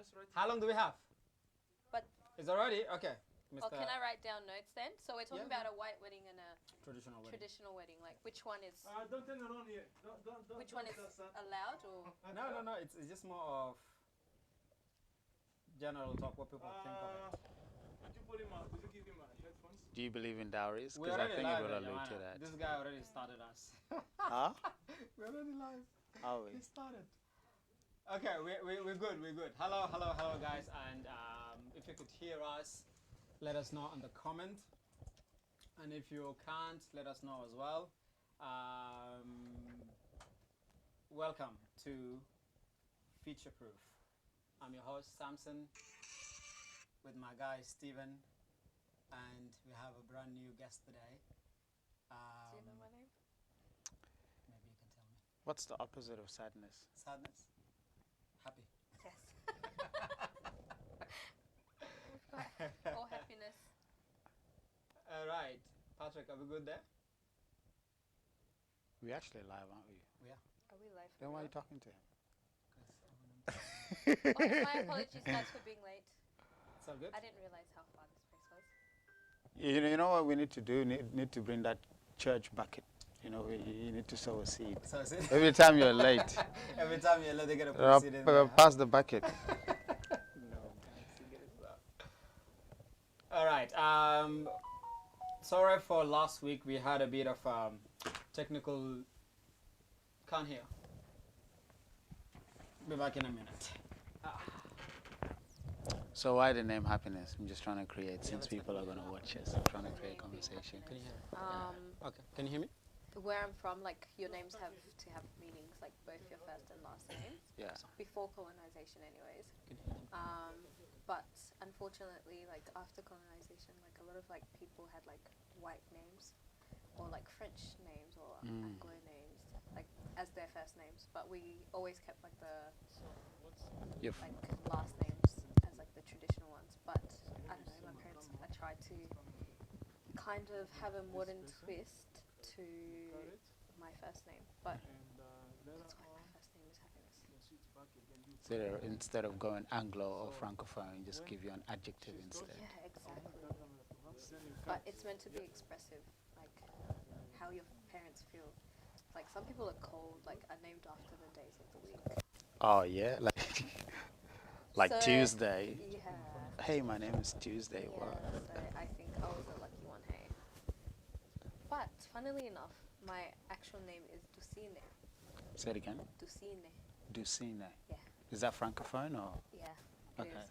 just write. How long do we have? But It's already okay. Or can I write down notes then? So we're talking about a white wedding and a traditional wedding. Like which one is Don't turn around here. Don't. which one is allowed or No. It's just more of general talk. What people think of it. Did you put him out? Did you give him headphones? Do you believe in dowries? We Because I already think it live, will allude Joanna. to that. This guy already started us. Huh? We're already live. Are we? He started. Okay, we're good. We're good. Hello, guys. And if you could hear us, let us know in the comment. And if you can't, let us know as well. Welcome to Futureproof. I'm your host, Samson, with my guy, Steven. And we have a brand new guest today. do you know my name? Maybe you can tell me. What's the opposite of sadness? Sadness? Happy. Yes. Or happiness. All right. Patrick, are we good there? We're actually live, aren't we? We are. Are we live? Then why are you talking to him? Oh, my apologies guys for being late. It's all good? I didn't realize how far this place was. You know what we need to do? Need to bring that church bucket. You know, you need to sow a seed. So I said Every time you're late, every time you're late, they get a seed in there. pass the bucket. All right. Sorry for last week. We had a bit of technical. Can't hear. Be back in a minute. So why the name happiness? I'm just trying to create, since people are going to watch us, I'm trying to create conversation. Can you hear me? Okay. Can you hear me? Where I'm from, like your names have to have meanings, like both your first and last names. Yeah. Before colonization, anyways. Can you hear me? But unfortunately, like after colonization, like a lot of like people had like white names, or like French names, or Anglo names, like as their first names. But we always kept like the like last names as like the traditional ones. But I don't know, my parents, I tried to kind of have a modern twist to my first name, but that's why my first name is Happiness. So instead of going Anglo or Francophone, just give you an adjective instead. Yeah, exactly. But it's meant to be expressive, like how your parents feel. Like some people are called, like are named after the days of the week. Oh yeah, like So, Tuesday. Yeah. Hey, my name is Tuesday. Yeah, Wow. so I think I was a lucky one, hey. But funnily enough, my actual name is Ducine. Say it again. Ducine. Ducine. Yeah. Is that Francophone or? Yeah. Okay. It is.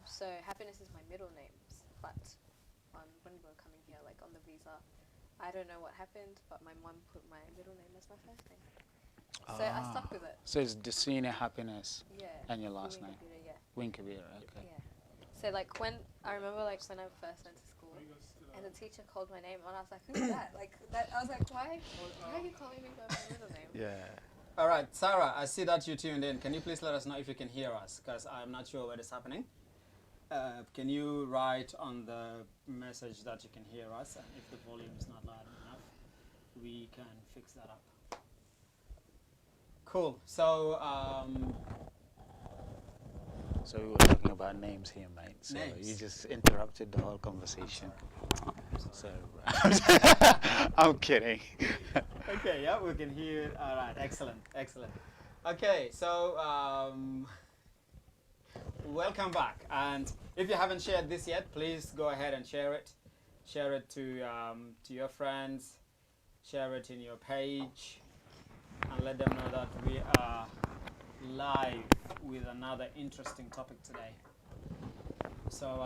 So Happiness is my middle name, but when we were coming here, like on the visa, I don't know what happened, but my mum put my middle name as my first name. So I stuck with it. So it's Ducine Happiness. Yeah. And your last name? Yeah. Winkabira, okay. Yeah. So like when I remember like when I first went to school, and the teacher called my name, and I was like, who's that? Like that. I was like, why are you calling me by my middle name? Yeah. All right, Sarah. I see that you tuned in. Can you please let us know if you can hear us? Because I'm not sure what is happening. Can you write on the message that you can hear us, and if the volume is not loud enough, we can fix that up. Cool. So. So we were talking about names here, mate. So Names. you just interrupted the whole conversation. So I'm kidding. Okay, yeah, we can hear it. All right, excellent. Okay, so welcome back. And if you haven't shared this yet, please go ahead and share it. Share it to your friends. Share it in your page, and let them know that we are live with another interesting topic today. So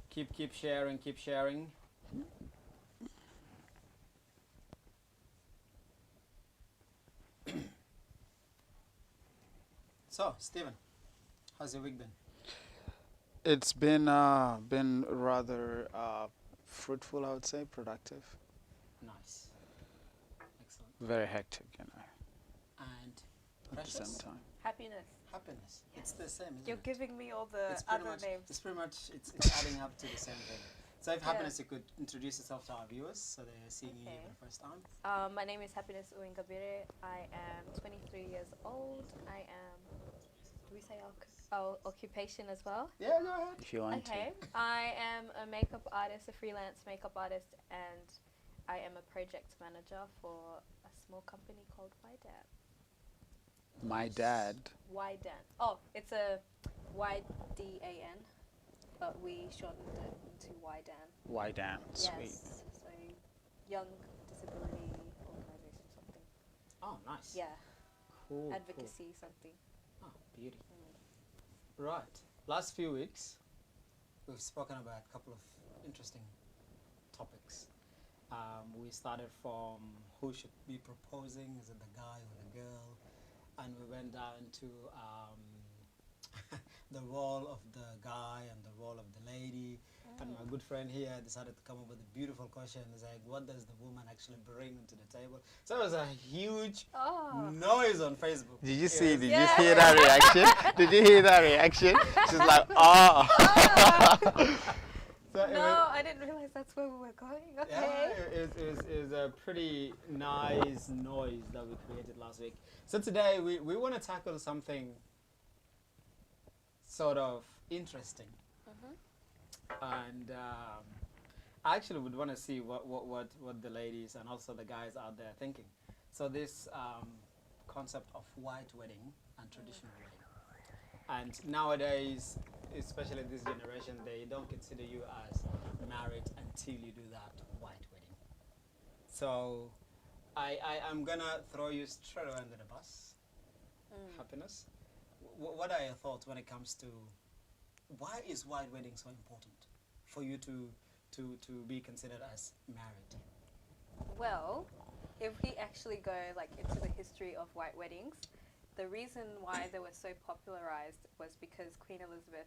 keep sharing. So, Steven, how's your week been? It's been rather fruitful, I would say, productive. Nice. Excellent. Very hectic, you know. And At the precious? same time. Happiness. Happiness. It's the same, isn't You're it? giving me all the It's pretty other much, names. it's pretty much, it's adding up to the same thing. So if Happiness, you could introduce yourself to our viewers so they're seeing you Okay. for the first time. My name is Happiness Uwingabire. I am 23 years old. I am we say our occupation as well? Yeah, go ahead. If you want Okay, I am a makeup artist, a freelance makeup artist, and I am a project manager for a small company called YDAN. to. My dad. YDAN. Oh, it's a YDAN, but we shortened it into YDAN. Why damn? Sweet. Yes, so Young Disability Organization something. Oh, nice. Yeah, Cool. advocacy something. Cool. Oh, beauty. Right. Last few weeks, we've spoken about a couple of interesting topics. We started from who should be proposing, is it the guy or the girl? And we went down to the role of the guy and the role of the lady. And my good friend here decided to come up with a beautiful question. It's like, what does the woman actually bring to the table? So it was a huge Oh. noise on Facebook. Did you see? Yes. Did Yeah. you hear that reaction? Did you hear that reaction? She's like, oh. So it No, was- I didn't realize that's where we were going. Yeah, Okay. it was a pretty nice noise that we created last week. So today we want to tackle something sort of interesting. And I actually would want to see what the ladies and also the guys out there are thinking. So this concept of white wedding and traditional wedding. And nowadays, especially this generation, they don't consider you as married until you do that white wedding. So I'm gonna throw you straight away under the bus. Happiness. What are your thoughts when it comes to why is white wedding so important for you to be considered as married? Well, if we actually go like into the history of white weddings, the reason why they were so popularized was because Queen Elizabeth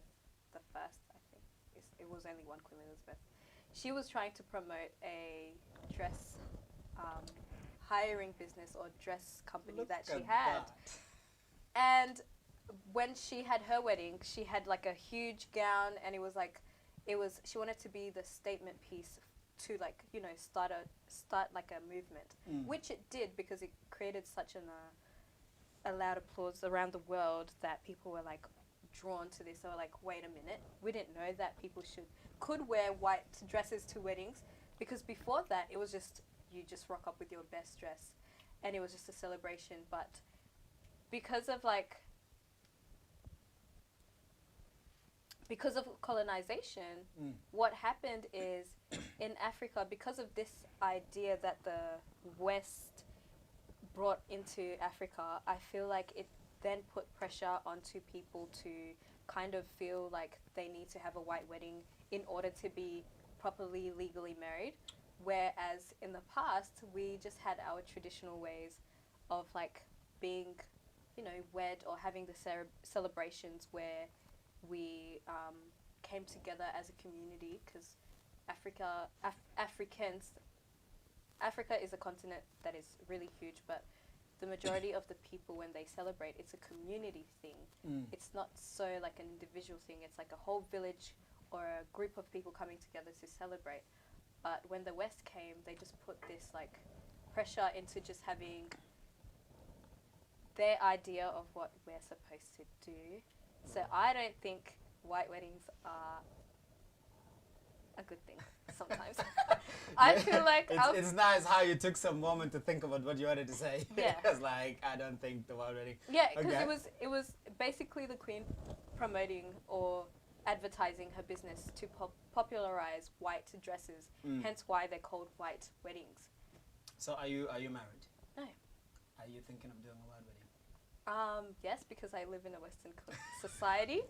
I, I think it was only one Queen Elizabeth. She was trying to promote a dress hiring business or dress company that she had. And when she had her wedding, she had like a huge gown, and she wanted to be the statement piece to like, you know, start like a movement, which it did because it created such a loud applause around the world that people were like drawn to this. They were like, wait a minute, we didn't know that people could wear white dresses to weddings, because before that it was just you just rock up with your best dress and it was just a celebration. But because of colonization, what happened is in Africa, because of this idea that the West brought into Africa, I feel like it then put pressure onto people to kind of feel like they need to have a white wedding in order to be properly legally married, whereas in the past we just had our traditional ways of like being, you know, wed or having the celebrations where we came together as a community, because Africa is a continent that is really huge, but the majority of the people, when they celebrate, it's a community thing. It's not so like an individual thing. It's like a whole village or a group of people coming together to celebrate. But when the West came, they just put this like pressure into just having their idea of what we're supposed to do. So I don't think white weddings are a good thing sometimes. I feel like it's nice how you took some moment to think about what you wanted to say. Yeah. It's like, I don't think the white wedding. Yeah, because Okay. it was basically the Queen promoting or advertising her business to popularize white dresses. Hence why they're called white weddings. So are you married? No. Are you thinking of doing a white wedding? Yes, because I live in a Western society,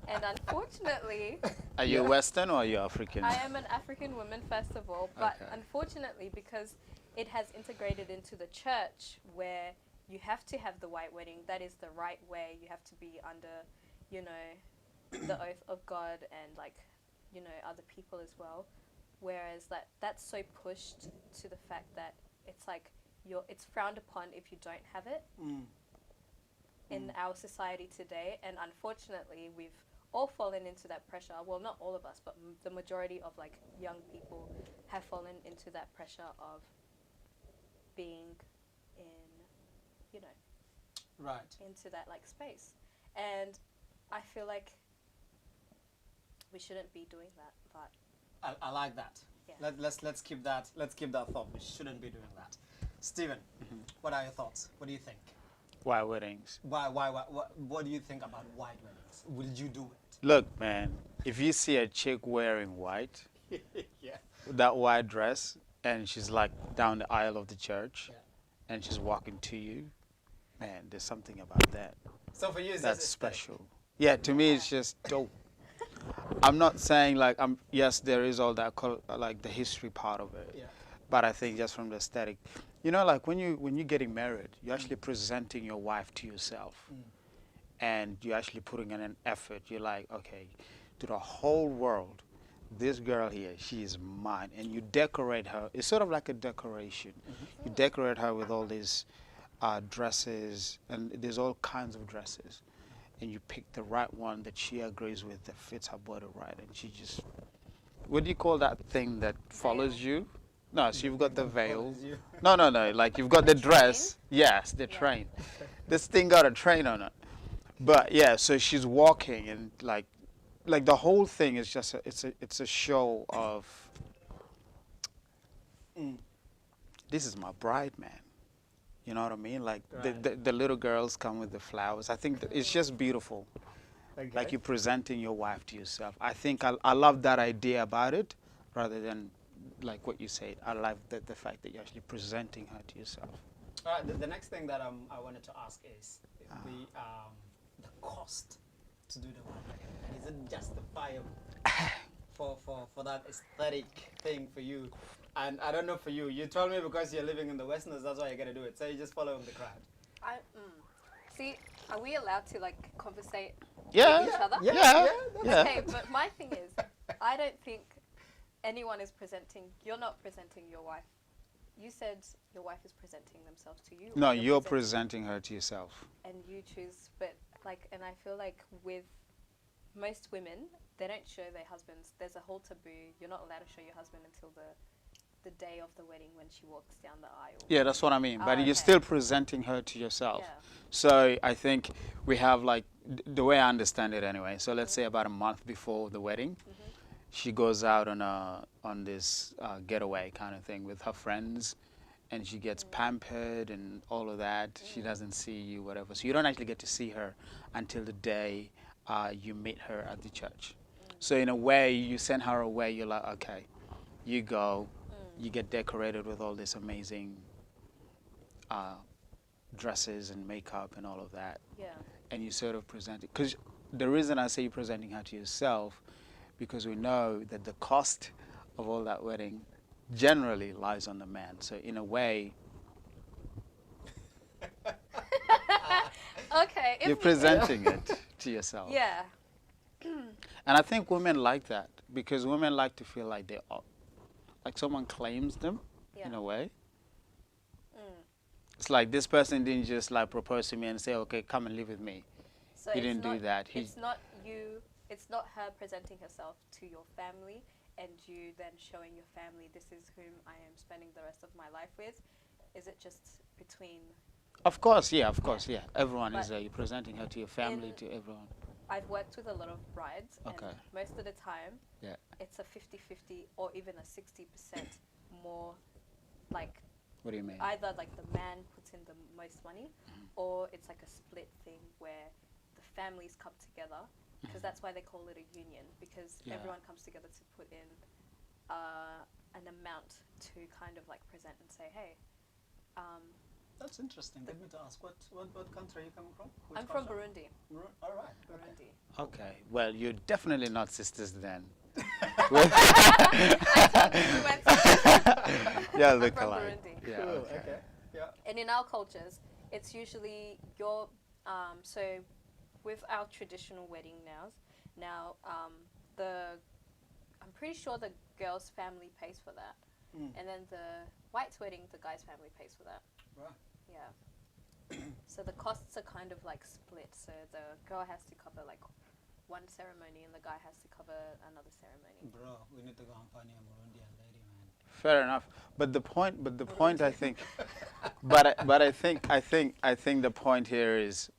and unfortunately, Are you Western or are you African? I am an African woman first of all, but Okay. unfortunately, because it has integrated into the church where you have to have the white wedding, that is the right way. You have to be under, you know, the oath of God and like, you know, other people as well. Whereas that's so pushed to the fact that it's like it's frowned upon if you don't have it in our society today. And unfortunately, we've all fallen into that pressure. Well, not all of us, but the majority of like young people have fallen into that pressure of being in, you know, Right. into that like space. And I feel like we shouldn't be doing that, but I like that. Yeah. Let's keep that thought. We shouldn't be doing that. Stephen, what are your thoughts? What do you think? Why weddings? What do you think about white weddings? Will you do it? Look, man, if you see a chick wearing white, Yeah. that white dress, and she's like down the aisle of the church, Yeah. and she's walking to you, man, there's something about that. So for you, it's That's just special. Yeah, to me, it's just dope. I'm not saying like yes, there is all that like the history part of it, Yeah. but I think just from the aesthetic, you know, like when you're getting married, you're actually presenting your wife to yourself, and you're actually putting in an effort. You're like, okay, to the whole world, this girl here, she is mine, and you decorate her. It's sort of like a decoration. You decorate her with all these dresses, and there's all kinds of dresses, and you pick the right one that she agrees with, that fits her body right, and she just, what do you call that thing that follows you? No, so you've got the veil. No, like you've got the dress. Yes, the train. This thing got a train on it. But yeah, so she's walking, and like the whole thing is just it's a show of this is my bride, man. You know what I mean? Like the little girls come with the flowers. I think that it's just beautiful. Okay. Like you're presenting your wife to yourself. I think I love that idea about it, rather than like what you said. I love the fact that you're actually presenting her to yourself. All right. The next thing that I wanted to ask is the cost to do the wedding. Is it justifiable for that aesthetic thing for you? And I don't know for you. You told me because you're living in the Westerners, that's why you're gonna do it. So you just follow the crowd. See, are we allowed to like conversate Yeah. with each other? Yeah. Okay, but my thing is, I don't think anyone is presenting. You're not presenting your wife. You said your wife is presenting themselves to you. No, you're presenting her to yourself. And you choose, but like, and I feel like with most women, they don't show their husbands. There's a whole taboo. You're not allowed to show your husband until the day of the wedding when she walks down the aisle. Yeah, that's what I mean. But okay. you're still presenting her to yourself. Yeah. So I think we have like the way I understand it anyway. So let's say about a month before the wedding, she goes out on this getaway kind of thing with her friends, and she gets pampered and all of that. She doesn't see you, whatever. So you don't actually get to see her until the day you meet her at the church. So in a way, you send her away. You're like, okay, you go. You get decorated with all this amazing dresses and makeup and all of that. Yeah. And you sort of present it. Because the reason I say you're presenting her to yourself, because we know that the cost of all that wedding generally lies on the man. So in a way, Okay. you're presenting it to yourself. Yeah. And I think women like that, because women like to feel like they are, like someone claims them in a way. It's like this person didn't just like propose to me and say, okay, come and live with me. So He didn't do that. It's not you. It's not her presenting herself to your family and you then showing your family, this is whom I am spending the rest of my life with. Is it just between? Of course, yeah. Everyone is But you're presenting her to your family, to everyone. I've worked with a lot of brides, Okay. and most of the time, Yeah. it's a 50-50 or even a 60% more, like What do you mean? either like the man puts in the most money, or it's like a split thing where the families come together, because that's why they call it a union, because Yeah. everyone comes together to put in an amount to kind of like present and say, hey, That's interesting. Let me to ask, what country are you coming from? Which I'm from culture? Burundi. All right. Burundi. Okay. Well, you're definitely not sisters then. We went to Yeah, I'm look from alike. Burundi. Yeah. Cool. Okay. Okay. Yeah. And in our cultures, it's usually your, so with our traditional wedding now, I'm pretty sure the girl's family pays for that. And then the white's wedding, the guy's family pays for that. Right. Yeah. So the costs are kind of like split. So the girl has to cover like one ceremony and the guy has to cover another ceremony. Bro, we need to go and find you a Burundian lady, man. Fair enough. But the point I think, I think the point here is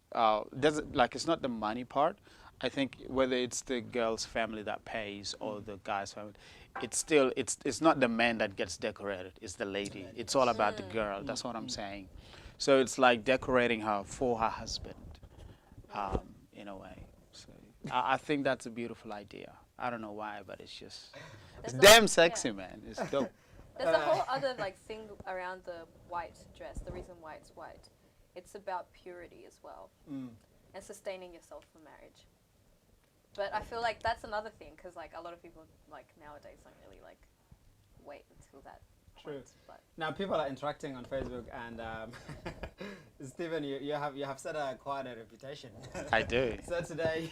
doesn't, like, it's not the money part. I think whether it's the girl's family that pays or the guy's family, it's not the man that gets decorated. It's the lady. It's all about the girl. That's what I'm saying. So it's like decorating her for her husband, in a way. So I think that's a beautiful idea. I don't know why, but it's just it's damn sexy, man. It's dope. There's a whole other like thing around the white dress. The reason why it's white, it's about purity as well, and sustaining yourself for marriage. But I feel like that's another thing because like a lot of people like nowadays don't really like wait until that True. point. But Now people are interacting on Facebook, and Stephen, you have set quite a reputation. I do. So today,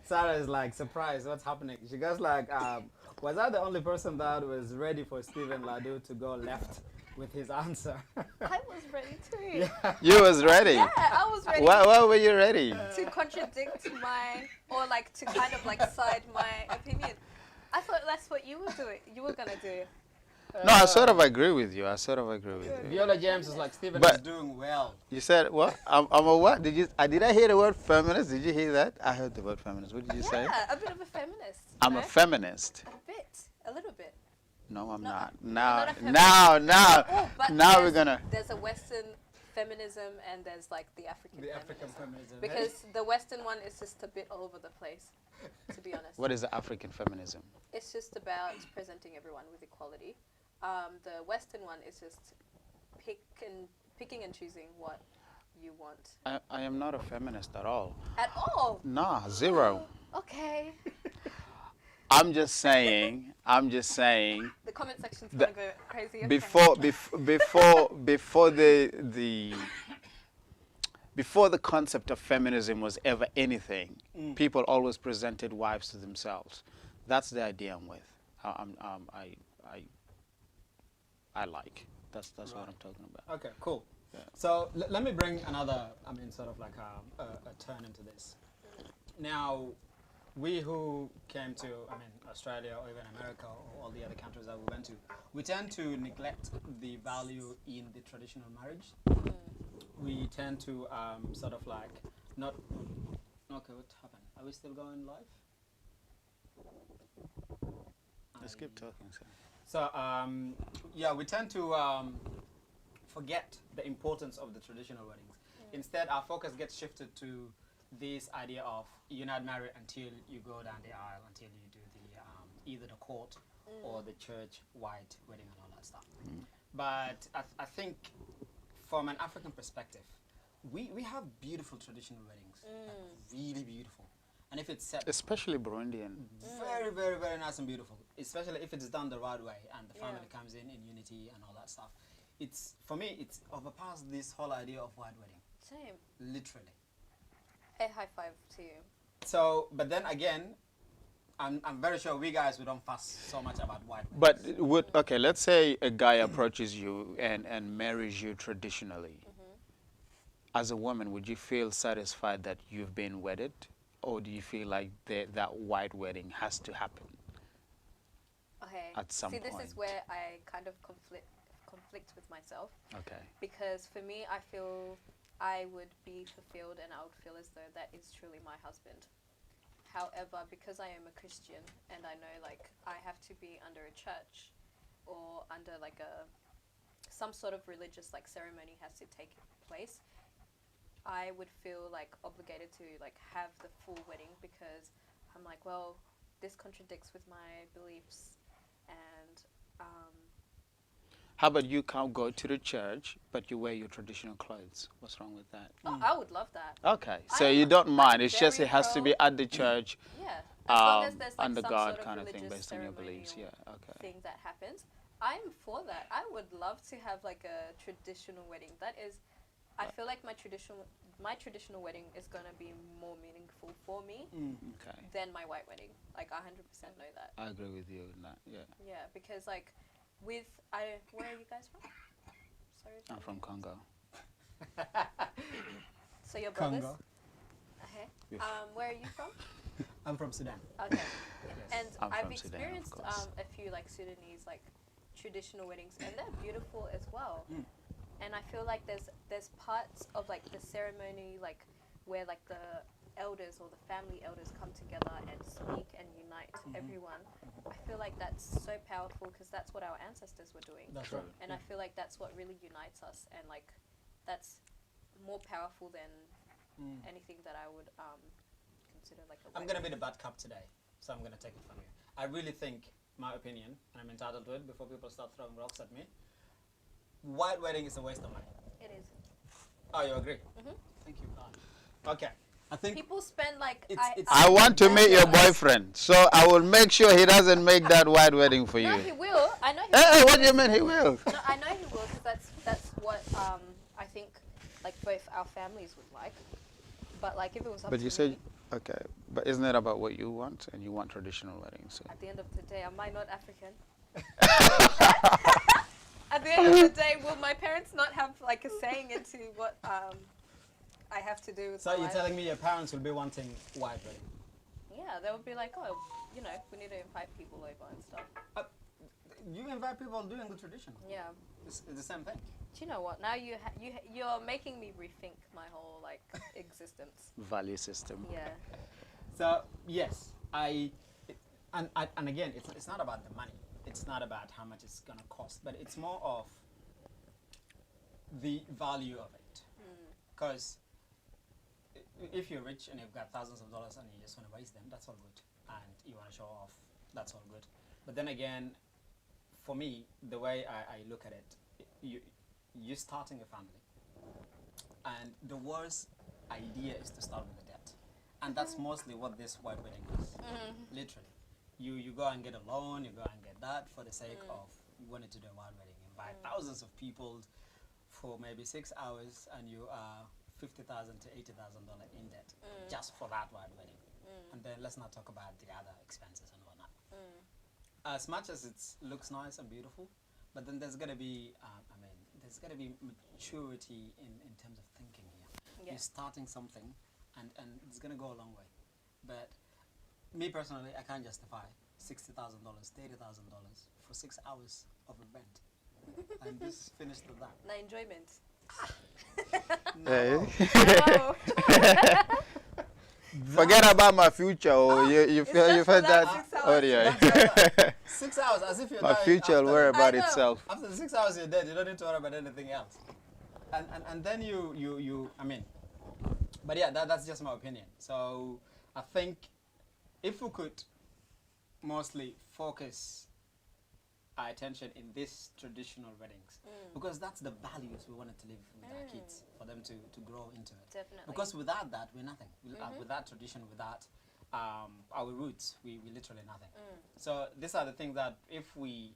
Sarah is like surprised. What's happening? She goes like, was I the only person that was ready for Stephen Ladu to go left with his answer? I was ready too. Yeah. You was ready. Yeah, I was ready Why were you ready? to contradict or like to kind of like side my opinion. I thought that's what you were doing. You were gonna do. No, I sort of agree with you. Viola James is like, Stephen But- is doing well. You said what? I'm a what? Did I hear the word feminist? Did you hear that? I heard the word feminist. What did you say? Yeah, a bit of a feminist. I'm you a know? feminist. A little bit. No, I'm No, not. you're Now, not a feminist. now, Oh, but now we're there's- gonna. There's a Western feminism and there's like the African The feminism. African feminism. Because the Western one is just a bit all over the place, to be honest. What is the African feminism? It's just about presenting everyone with equality. The Western one is just picking and choosing what you want. I am not a feminist at all. At all? Nah, zero. Okay. I'm just saying. The comment section's The- gonna go crazy. Okay. Before the concept of feminism was ever anything, people always presented wives to themselves. That's the idea I'm with. I like. That's what I'm talking about. Okay, cool. Yeah. So let me bring another, sort of like a turn into this. Now, we who came to, Australia or even America or all the other countries that we went to, we tend to neglect the value in the traditional marriage. We tend to sort of like not. Okay, what happened? Are we still going live? Let's keep talking, sir. So, yeah, we tend to forget the importance of the traditional weddings. Instead, our focus gets shifted to this idea of you're not married until you go down the aisle, until you do the either the court or the church white wedding and all that stuff. But I think from an African perspective, we have beautiful traditional weddings, like really beautiful. And if it's set Especially Burundian. very, very, very nice and beautiful, especially if it's done the right way and the family comes in unity and all that stuff. It's, for me, it's overpassed this whole idea of white wedding, Same. literally. A high five to you. So, but then again, I'm very sure we guys, we don't fuss so much about white weddings. But let's say a guy approaches you and marries you traditionally. As a woman, would you feel satisfied that you've been wedded? Or do you feel like that white wedding has to happen? Okay. At some See, this point. is where I kind of conflict with myself. Okay. Because for me, I feel I would be fulfilled and I would feel as though that is truly my husband. However, because I am a Christian and I know like I have to be under a church or under like some sort of religious like ceremony has to take place, I would feel like obligated to like have the full wedding because I'm like, well, this contradicts with my beliefs and How about you can't go to the church, but you wear your traditional clothes? What's wrong with that? oh, I would love that. Okay, so I'm- you don't mind. I'm It's just very it has to be pro- at the church, Yeah. As long as there's like under some God sort of kind of thing, religious based on your beliefs. Yeah, ceremonial okay. thing that happens. I'm for that. I would love to have like a traditional wedding. That is, I feel like my traditional wedding is gonna be more meaningful for me Okay, than my white wedding. Like I 100% know that. I agree with you on that. Yeah, Yeah, because like where are you guys from? Sorry. I'm from Congo. So your brothers? Congo. Okay. Yes. Where are you from? I'm from Sudan. Okay. And I'm I've from Sudan, of experienced course. a few like Sudanese like traditional weddings, and they're beautiful as well. And I feel like there's parts of like the ceremony like where like the elders or the family elders come together and speak and unite everyone, I feel like that's so powerful because that's what our ancestors were doing. That's right. And I feel like that's what really unites us, and like that's more powerful than anything that I would consider like a I'm going to be the bad cop today, so I'm going to take it from you. I really think, my opinion, and I'm entitled to it before people start throwing rocks at me, white wedding is a waste of money. It is. Oh, you agree? Thank you. Okay. I think People spend like I want to meet your boyfriend, so I will make sure he doesn't make that white wedding for you. No, he will. I know he Hey, will. what do you mean he will? No, I know he will because that's what I think like both our families would like. But like if it was up But to you said, me, okay, but isn't it about what you want? And you want traditional weddings. So. at the end of the day, am I not African? At the end of the day, will my parents not have like a saying into what I have to do with so. my You're life? telling me your parents will be wanting white wedding? Yeah, they would be like, oh, you know, we need to invite people over and stuff. You invite people doing the tradition. Yeah. It's the same thing. Do you know what? Now you're making me rethink my whole like existence. Value system. Yeah. So yes, and again, it's not about the money. It's not about how much it's gonna cost, but it's more of the value of it. Because if you're rich and you've got thousands of dollars and you just want to waste them, that's all good, and you want to show off, that's all good. But then again, for me, the way I look at it, you're starting a family, and the worst idea is to start with a debt, and that's mostly what this white wedding is. Literally, you go and get a loan, you go and get that for the sake of you wanted to do a white wedding, invite thousands of people for maybe 6 hours, and you are $50,000 to $80,000 in debt just for that white wedding. And then let's not talk about the other expenses and whatnot. As much as it looks nice and beautiful, but then there's gonna be, there's gonna be maturity in terms of thinking here. Yeah. You're starting something, and it's gonna go a long way. But me personally, I can't justify $60,000, $30,000 for 6 hours of event, and just finished with that. The enjoyment. Hey. No. Forget about my future. Oh, you've It's just heard for that that 6 hours. audio. 6 hours, as if you're My dying future will after- worry about I know. itself. After the 6 hours you're dead, you don't need to worry about anything else. And then you but yeah, that's just my opinion. So I think if we could mostly focus our attention in these traditional weddings, because that's the values we wanted to live with our kids, for them to grow into it. Definitely. Because without that, we're nothing. Without tradition, without our roots, we literally nothing. So these are the things that if we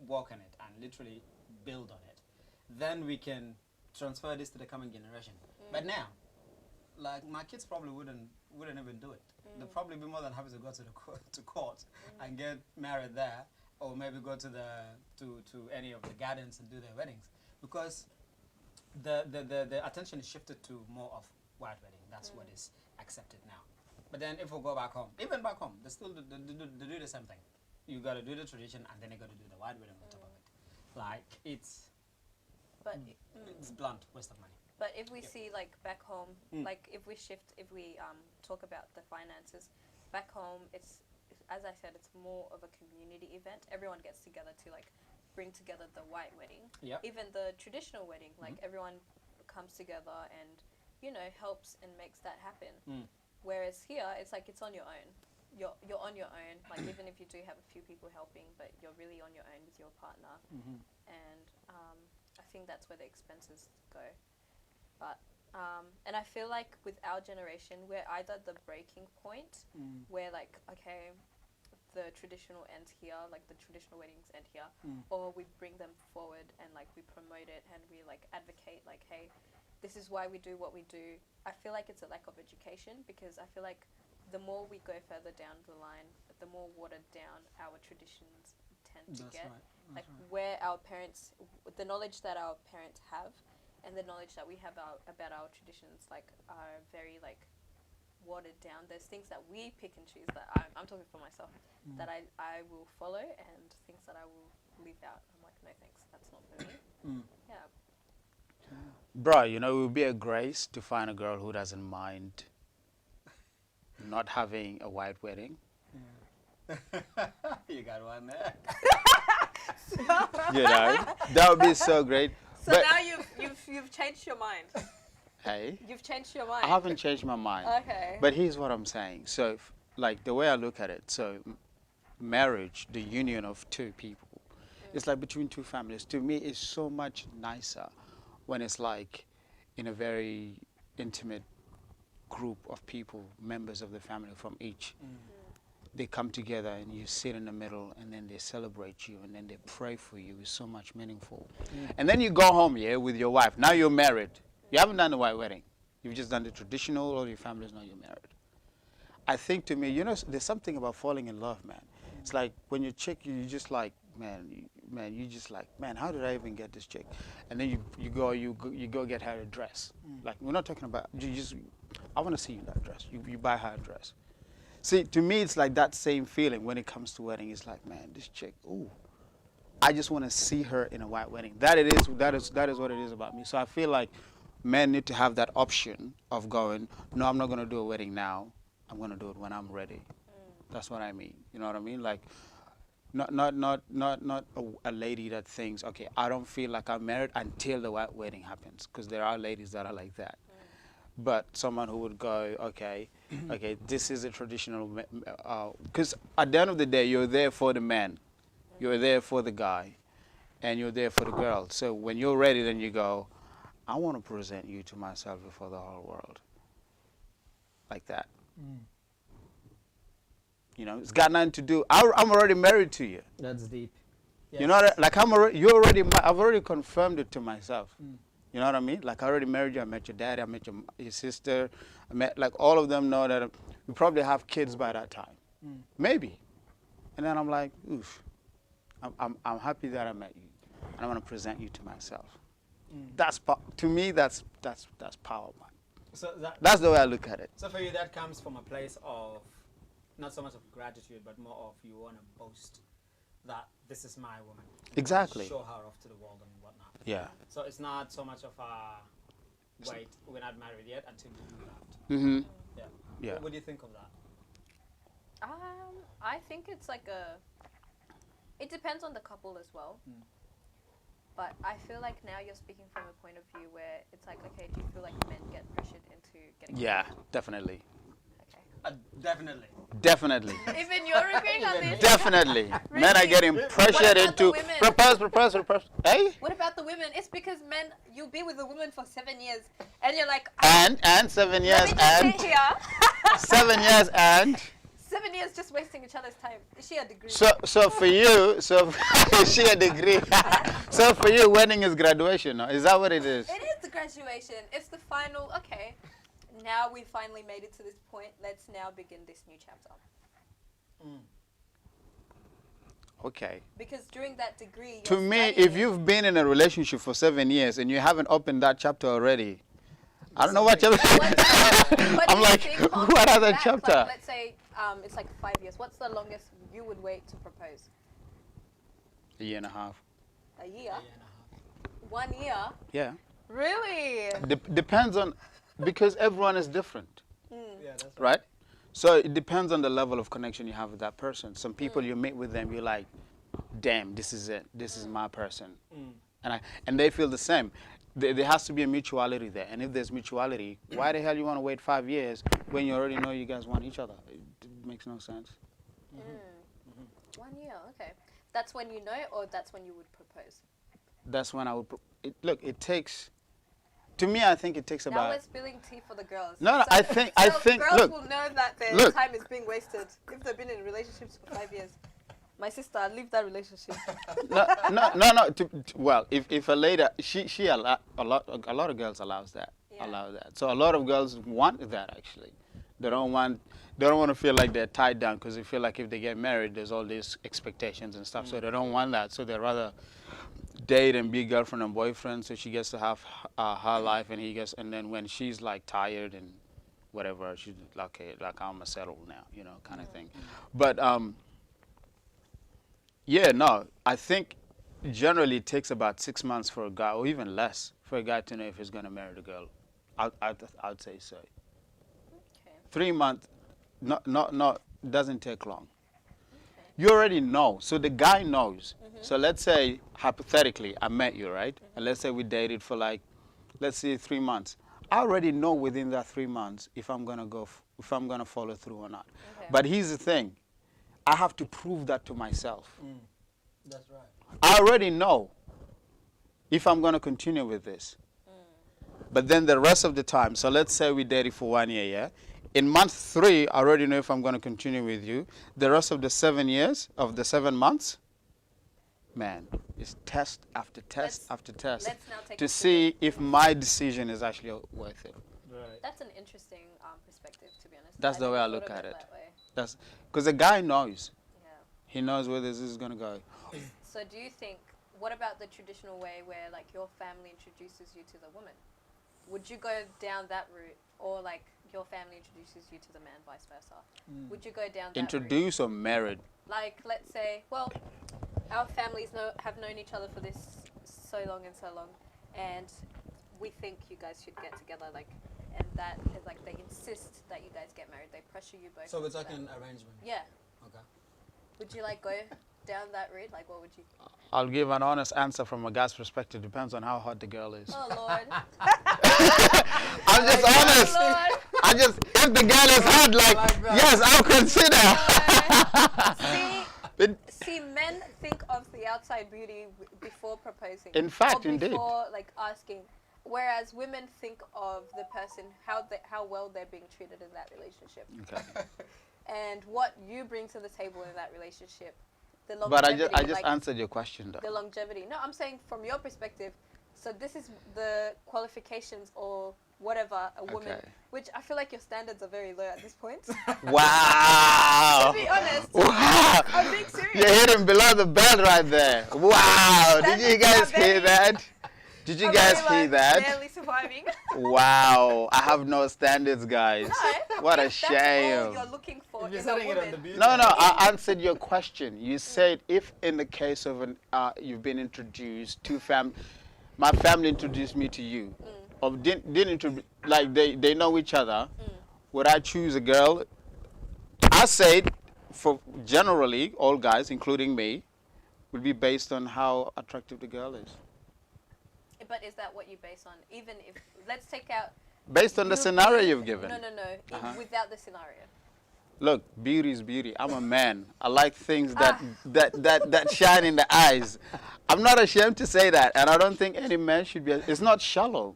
work on it and literally build on it, then we can transfer this to the coming generation. But now, like my kids probably wouldn't even do it. They'll probably be more than happy to go to the court and get married there, or maybe go to to any of the gardens and do their weddings, because the attention is shifted to more of white wedding. That's what is accepted now. But then if we go back home, even back home, they still do the same thing. You got to do the tradition, and then you got to do the white wedding on top of it. Like it's blunt waste of money. But if we see like back home, like if we talk about the finances, back home it's as I said, it's more of a community event. Everyone gets together to like bring together the white wedding. Yep. Even the traditional wedding, like everyone comes together and helps and makes that happen. Whereas here, it's like it's on your own. You're on your own. Like even if you do have a few people helping, but you're really on your own with your partner. And I think that's where the expenses go. But and I feel like with our generation, we're either the breaking point where like, okay, the traditional ends here, like the traditional weddings end here, or we bring them forward and like we promote it and we like advocate like, hey, this is why we do what we do. I feel like it's a lack of education, because I feel like the more we go further down the line, the more watered down our traditions tend to get. Right. Like where our parents, the knowledge that our parents have and the knowledge that we have about our traditions like are very like watered down. There's things that we pick and choose that I'm talking for myself, that I will follow, and things that I will leave out. I'm like, no thanks, that's not for me. Yeah. Bro, it would be a grace to find a girl who doesn't mind not having a white wedding. You got one there. You know, that would be so great. So But- now you've changed your mind. Hey, You've changed your mind. I haven't changed my mind. Okay. But here's what I'm saying. So, like the way I look at it, so marriage, the union of two people, it's like between two families. To me, it's so much nicer when it's like in a very intimate group of people, members of the family from each. They come together and you sit in the middle and then they celebrate you and then they pray for you. It's so much meaningful. And then you go home, yeah, with your wife. Now you're married. You haven't done the white wedding. You've just done the traditional, all your families know you're married. I think to me, you know, there's something about falling in love, man. It's like when you chick, you just like, man, you just like, man, how did I even get this chick? And then you go get her a dress. Like, we're not talking about, I want to see you in that dress. You buy her a dress. See, to me, it's like that same feeling when it comes to wedding. It's like, man, this chick, ooh, I just want to see her in a white wedding. That is what it is about me. So I feel like men need to have that option of going, no, I'm not going to do a wedding now. I'm going to do it when I'm ready. That's what I mean. You know what I mean? Like, not a lady that thinks, okay, I don't feel like I'm married until the white wedding happens. Because there are ladies that are like that. But someone who would go, okay, this is a traditional, because at the end of the day, you're there for the man, you're there for the guy, and you're there for the girl. So when you're ready, then you go, I want to present you to myself before the whole world. Like that. You know, it's got nothing to do, I'm already married to you. That's deep. Yes. You know, like I've already confirmed it to myself. You know what I mean? Like, I already married you. I met your daddy. I met your sister. I met, like, all of them know that we probably have kids by that time. Maybe. And then I'm like, oof. I'm happy that I met you. And I want to present you to myself. To me, that's power, man. So That's the way I look at it. So for you, that comes from a place of not so much of gratitude, but more of you want to boast that this is my woman. Exactly. Show her off to the world and whatnot. Yeah. So it's not so much of a wait, we're not married yet until you do that. Yeah. Yeah. What do you think of that? I think it's like it depends on the couple as well. But I feel like now you're speaking from a point of view where it's like, okay, do you feel like men get pressured into getting Yeah, definitely. Okay. Definitely. Definitely. Even you're agreeing on this? Definitely. Men are getting pressured about the into women? propose. Hey? What about the women? It's because men, you'll be with a woman for 7 years and you're like, And 7 years let me just and sit here. 7 years and 7 years just wasting each other's time. Is she a degree? so for you, is she a degree? So for you, wedding is graduation, no? Is that what it is? It is the graduation. It's the final, okay. Now we finally made it to this point. Let's now begin this new chapter. Okay. Because during that degree, To you're me, if studying. you've been in a relationship for 7 years and you haven't opened that chapter already, I don't know what chapter. What I'm do you like, think holds what you other back? chapter? Like, let's say it's like 5 years. What's the longest you would wait to propose? A year and a half. A year? A year and a half. 1 year? Yeah. Really? Depends on, because everyone is different, Yeah, that's right. right? So it depends on the level of connection you have with that person. Some people you meet with them, you're like, damn, this is it. This is my person. And they feel the same. There has to be a mutuality there. And if there's mutuality, why the hell you want to wait 5 years when you already know you guys want each other? It makes no sense. 1 year, okay. That's when you know, or that's when you would propose? That's when I would, look, it takes, to me, I think it takes Now about, we're spilling tea for the girls. No, So- I think, girls look, will know that their look. time is being wasted if they've been in relationships for 5 years. My sister, leave that relationship. no. Well, if a lady, a lot of girls allows that. Yeah. Allow that. So a lot of girls want that actually. They don't want to feel like they're tied down because they feel like if they get married, there's all these expectations and stuff. So they don't want that. So they rather date and be girlfriend and boyfriend. So she gets to have her life, and he gets. And then when she's like tired and whatever, she's like, okay, like I'm settled now, you know, kind of thing. But yeah, no, I think generally it takes about 6 months for a guy, or even less, for a guy to know if he's going to marry the girl. I'd say so. Okay. 3 months, doesn't take long. You already know. So the guy knows. So let's say, hypothetically, I met you, right? And let's say we dated for like, let's say 3 months. I already know within that 3 months if I'm gonna if I'm gonna follow through or not. Okay. But here's the thing, I have to prove that to myself. That's right. I already know if I'm gonna continue with this. But then the rest of the time, so let's say we dated for 1 year, yeah? In month 3, I already know if I'm gonna continue with you. The rest of the 7 years, of the 7 months, man, it's test after test after test let's now take to it see if my decision is actually worth it. Right. That's an interesting perspective, to be honest. That's the way I never look thought at of it. that way. That's because the guy knows. Yeah. He knows where this is gonna go. So do you think, what about the traditional way where like your family introduces you to the woman? Would you go down that route, or like your family introduces you to the man, vice versa? Would you go down that route? Introduce or married? Like, let's say, well, our families have known each other for this so long, and we think you guys should get together, like, and that is like they insist that you guys get married. They pressure you both. So it's into like that. an arrangement. Yeah. Okay. Would you like go down that route? Like, what would you? I'll give an honest answer from a guy's perspective. Depends on how hot the girl is. Oh Lord. I'm just honest. Oh, Lord. If the girl is hot, like yes, I'll consider. See, men think of the outside beauty before proposing. In fact, or indeed. before like asking, whereas women think of the person, how well they're being treated in that relationship, Okay. and what you bring to the table in that relationship. The But longevity, I just like, answered your question the though. longevity. No, I'm saying from your perspective. So this is the qualifications or whatever a woman, Okay. which I feel like your standards are very low at this point. Wow. To be honest, Wow. I'm being serious. You're hitting below the belt right there. Wow. Did you Standards guys are hear very- that? Did you I'm guys very, hear like, that? barely surviving. Wow. I have no standards, guys. No, What a if that's all shame. you're looking for If you're in a setting it on woman. the beauty. No, I answered your question. You said if in the case of you've been introduced to my family introduced me to you, or didn't introduce, like they know each other, would I choose a girl? I said, for generally all guys, including me, would be based on how attractive the girl is. But is that what you base on? Even if, let's take out. Based on the scenario you've given. No. Without the scenario. Look, beauty is beauty. I'm a man. I like things that shine in the eyes. I'm not ashamed to say that, and I don't think any man should be. It's not shallow.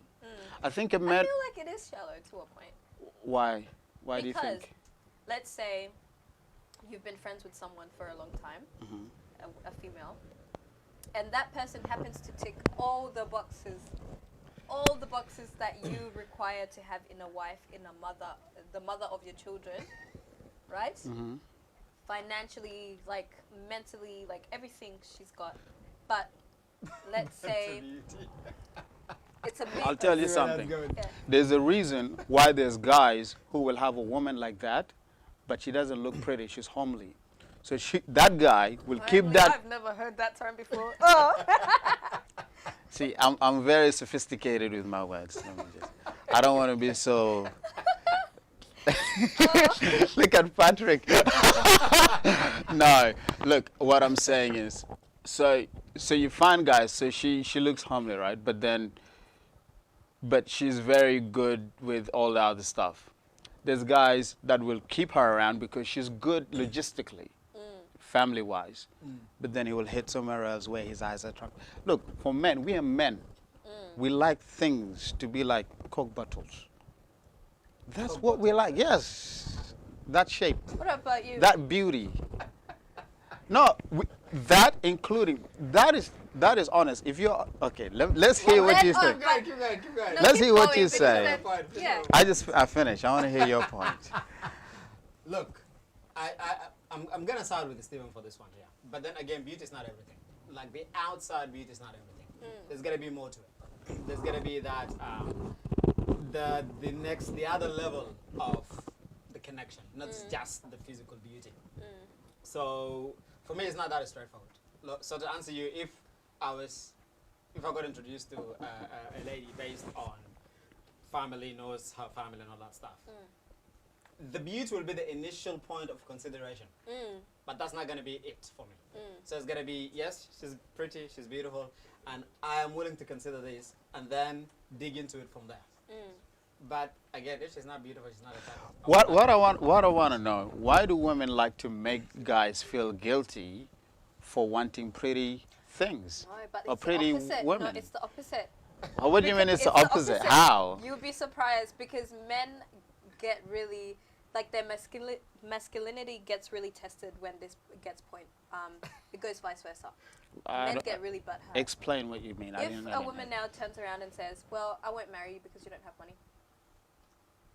I think a I man. feel like it is shallow to a point. Why? Why do you Because, think? let's say you've been friends with someone for a long time, a female, and that person happens to tick all the boxes that you require to have in a wife, in a mother, the mother of your children, right? Financially, like mentally, like everything she's got. But let's say it's a big. I'll tell you That's something. good. Yeah. There's a reason why there's guys who will have a woman like that, but she doesn't look pretty. She's homely. So that guy will keep Homely, that. I've never heard that term before. Oh. See, I'm very sophisticated with my words. Let me I don't want to be so. Look at Patrick. No, look. What I'm saying is, so you find guys. So she looks homely, right? But she's very good with all the other stuff. There's guys that will keep her around because she's good logistically, family-wise. But then he will hit somewhere else where his eyes are attractive. Look, for men, we are men. We like things to be like Coke bottles. That's what we like. Yes, that shape, What about you? that beauty. No, that including that is honest. If you're okay, let's hear what you say. Keep going. No, Let's keep hear what going, you because say. then- Yeah. I finished. I want to hear your point. Look, I'm gonna side with Stephen for this one here. But then again, beauty is not everything. Like the outside beauty is not everything. There's gotta be more to it. There's gotta be that the other level of the connection, not just the physical beauty. So for me, it's not that straightforward. So to answer you, if I got introduced to a lady based on family, knows her family and all that stuff, the beauty will be the initial point of consideration. But that's not going to be it for me. So it's going to be, yes, she's pretty, she's beautiful, and I am willing to consider this, and then dig into it from there. But again, if she's not beautiful, she's not attractive. What I want to know, why do women like to make guys feel guilty for wanting pretty things No, but or it's pretty the opposite. women? No, it's the opposite. Oh, what do you mean it's the It's opposite? How? You'll be surprised because men get really, like their masculinity gets really tested when this gets point. It goes vice versa. Men get really butthurt. Explain what you mean. I If didn't a woman now turns around and says, well, I won't marry you because you don't have money.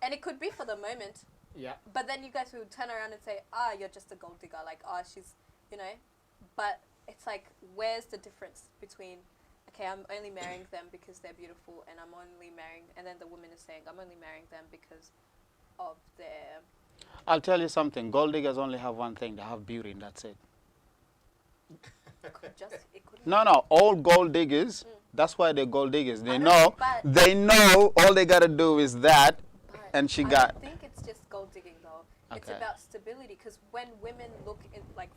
And it could be for the moment, Yeah. but then you guys will turn around and say, you're just a gold digger. Like, she's, But it's like, where's the difference between, okay, I'm only marrying them because they're beautiful, and I'm only marrying, and then the woman is saying, I'm only marrying them because of their... I'll tell you something. Gold diggers only have one thing. They have beauty, and that's it. It could No. All gold diggers, that's why they're gold diggers. They I know, but- they know all they got to do is that, but and she I got... don't think it's just gold digging, though. It's Okay. about stability, because when women look in, like,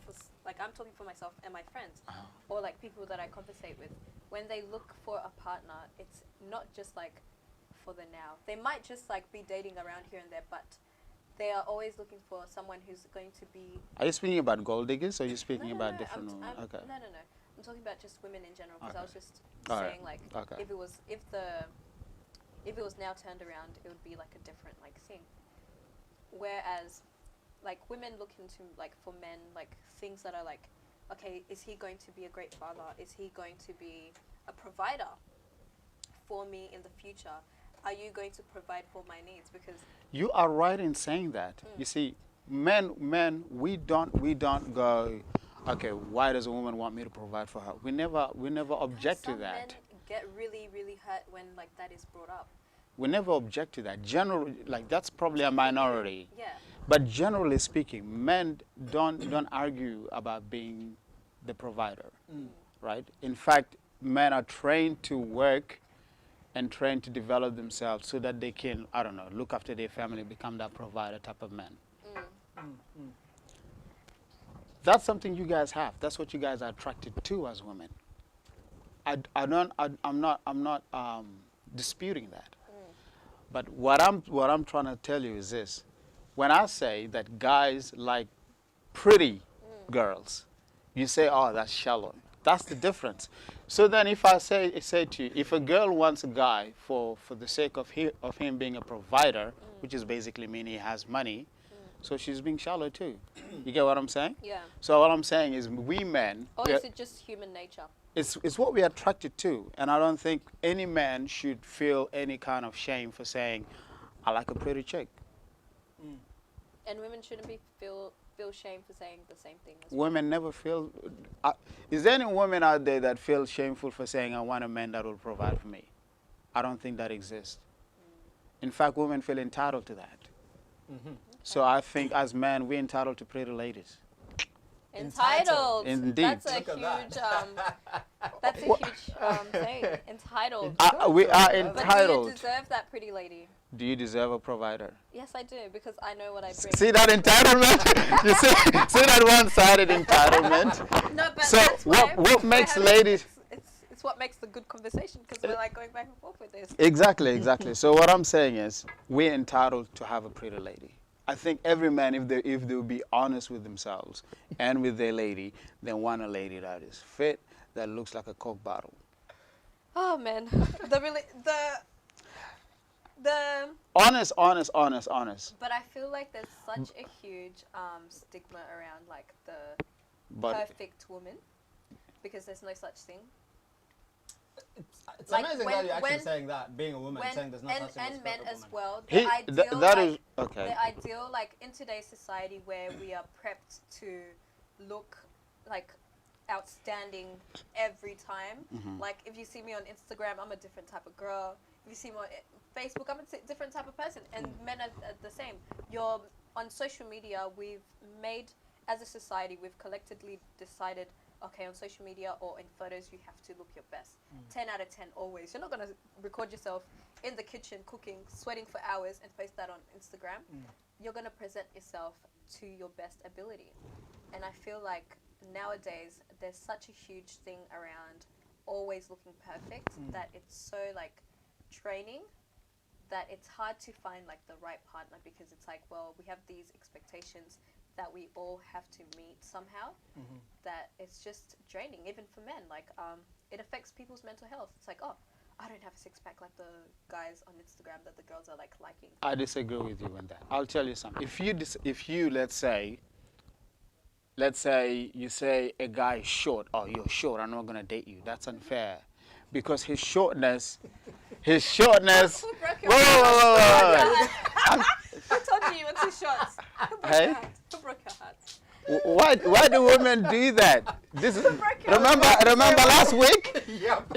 I'm talking for myself and my friends, or like people that I conversate with, when they look for a partner, it's not just like for the now. They might just like be dating around here and there, but they are always looking for someone who's going to be... Are you speaking about gold diggers, or are you No, speaking no, about no, different women? Okay. No. I'm talking about just women in general, because I was just All right. saying like, Okay. if it was now turned around, it would be like a different like thing. Whereas, like women look into like for men like things that are like, okay, is he going to be a great father? Is he going to be a provider for me in the future? Are you going to provide for my needs? Because You are right in saying that. You see, men, we don't go, okay, why does a woman want me to provide for her? We never object to some men that. get really, really hurt when like that is brought up. We never object to that. Generally, like that's probably a minority. Yeah. But generally speaking, men don't argue about being the provider, right? In fact, men are trained to work and trained to develop themselves so that they can, I don't know, look after their family, become that provider type of man. That's something you guys have. That's what you guys are attracted to as women. I'm not disputing that. But what I'm trying to tell you is this: when I say that guys like pretty girls, you say, "Oh, that's shallow." That's the difference. So then, if I say to you, if a girl wants a guy for the sake of him being a provider, which is basically meaning he has money, so she's being shallow too. You get what I'm saying? Yeah. So what I'm saying is, we men, Or is it just human nature? it's what we're attracted to, and I don't think any man should feel any kind of shame for saying, "I like a pretty chick." And women shouldn't feel shame for saying the same thing as well. Women never feel. Is there any woman out there that feels shameful for saying, "I want a man that will provide for me"? I don't think that exists. In fact, women feel entitled to that. So I think as men, we're entitled to pretty ladies. Entitled. Indeed. That's a Look at huge that. that's a huge thing. Entitled. We are But do you entitled. deserve that, pretty lady? Do you deserve a provider? Yes, I do, because I know what I bring. See that entitlement? You see that one-sided entitlement? No, but So that's why what we're makes having- ladies? It's what makes the good conversation, because we're like going back and forth with this. Exactly. So what I'm saying is, we're entitled to have a pretty lady. I think every man, if they'll be honest with themselves and with their lady, they want a lady that is fit, that looks like a Coke bottle. Oh man, the Honest. But I feel like there's such a huge stigma around like the But perfect woman, because there's no such thing. It's Like, amazing when- that you're actually when- saying that, being a woman, saying there's no such thing as and men perfect as woman. well. He- The ideal, that like, is okay. the ideal, like in today's society where we are prepped to look like outstanding every time. Like if you see me on Instagram, I'm a different type of girl. If you see me on Facebook, I'm a different type of person. And men are the same. You're on social media. We've made, as a society, we've collectively decided, okay, on social media or in photos, you have to look your best. 10 out of 10 always. You're not going to record yourself in the kitchen cooking, sweating for hours and post that on Instagram. you're gonna present yourself to your best ability. And I feel like nowadays there's such a huge thing around always looking perfect that it's so like draining that it's hard to find like the right partner, because it's like, well, we have these expectations that we all have to meet somehow, that it's just draining, even for men. Like it affects people's mental health. It's like, oh, I don't have a six-pack like the guys on Instagram that the girls are like liking. I disagree with you on that. I'll tell you something. If you let's say you say a guy is short, oh, you're short, I'm not gonna date you. That's unfair, because his shortness. Who broke your Whoa. Who told you you were too short? Who broke Hey? your heart? Who broke your heart? Why do women do that? This is, remember last week?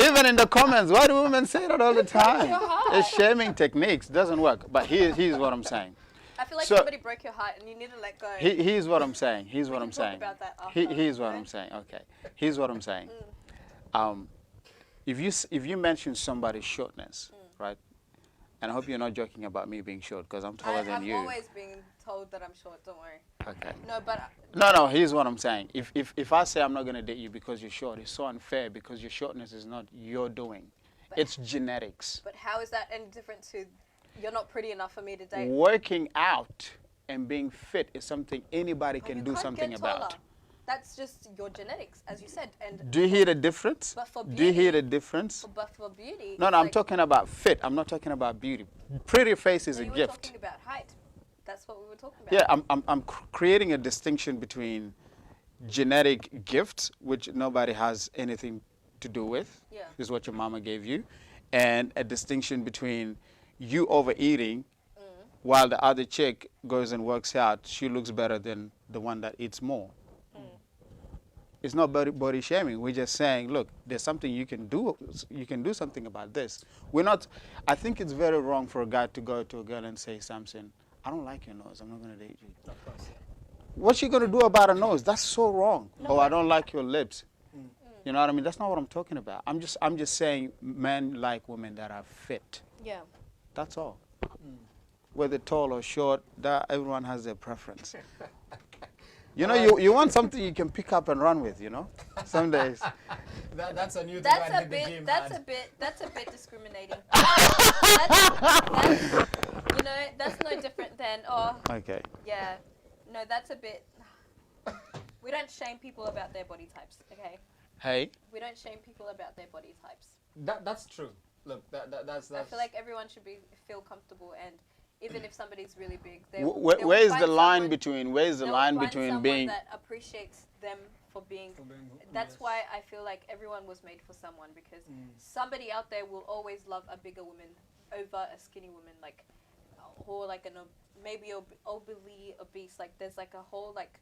Even in the comments, why do women say that all the time? It's shaming techniques. Doesn't work. But here's what I'm saying. I feel like So- somebody broke your heart and you need to let go. Here's what I'm saying. Here's what We I'm can talk saying. about that after, Here's what right? I'm saying. Okay. Here's what I'm saying. If you mention somebody's shortness, right? And I hope you're not joking about me being short, because I'm taller than I've you. always been told that I'm short. Don't worry. Okay. No, but No. Here's what I'm saying. If I say I'm not gonna date you because you're short, it's so unfair, because your shortness is not your doing. It's genetics. but how is that any different to you're not pretty enough for me to date? Working out and being fit is something anybody Oh, can you do can't something get about. taller. That's just your genetics, as you said. And Do you hear the difference? But for Do you hear beauty- the difference? but for beauty, No, it's I'm like, talking about fit. I'm not talking about beauty. Pretty face is a you were gift. talking about height. That's what we were talking about. Yeah, I'm creating a distinction between genetic gifts, which nobody has anything to do with, Yeah. is what your mama gave you, and a distinction between you overeating while the other chick goes and works out. She looks better than the one that eats more. It's not body shaming. We're just saying, look, there's something you can do. You can do something about this. We're not. I think it's very wrong for a guy to go to a girl and say something. I don't like your nose. I'm not gonna date you. Of course, yeah. What's she gonna do about a nose? That's so wrong. Oh, I don't like your lips. You know what I mean? That's not what I'm talking about. I'm just saying men like women that are fit. Yeah. That's all. Whether tall or short, that everyone has their preference. You know, you want something you can pick up and run with. You know, some days. That's a new thing That's that a the gym bit. That's had. a bit discriminating. that's, you know, that's no different than Okay. yeah. No, that's a bit. We don't shame people about their body types. Okay. Hey. We don't shame people about their body types. That's true. Look, that's. I feel like everyone should feel comfortable, and even if somebody's really big, they Wh- will, wh- they will where is find the line someone- between? Where is the they will line find between someone being? that appreciates them for being. That's yes. why I feel like everyone was made for someone, because somebody out there will always love a bigger woman over a skinny woman, like, or like maybe overly obese. Like there's like a whole like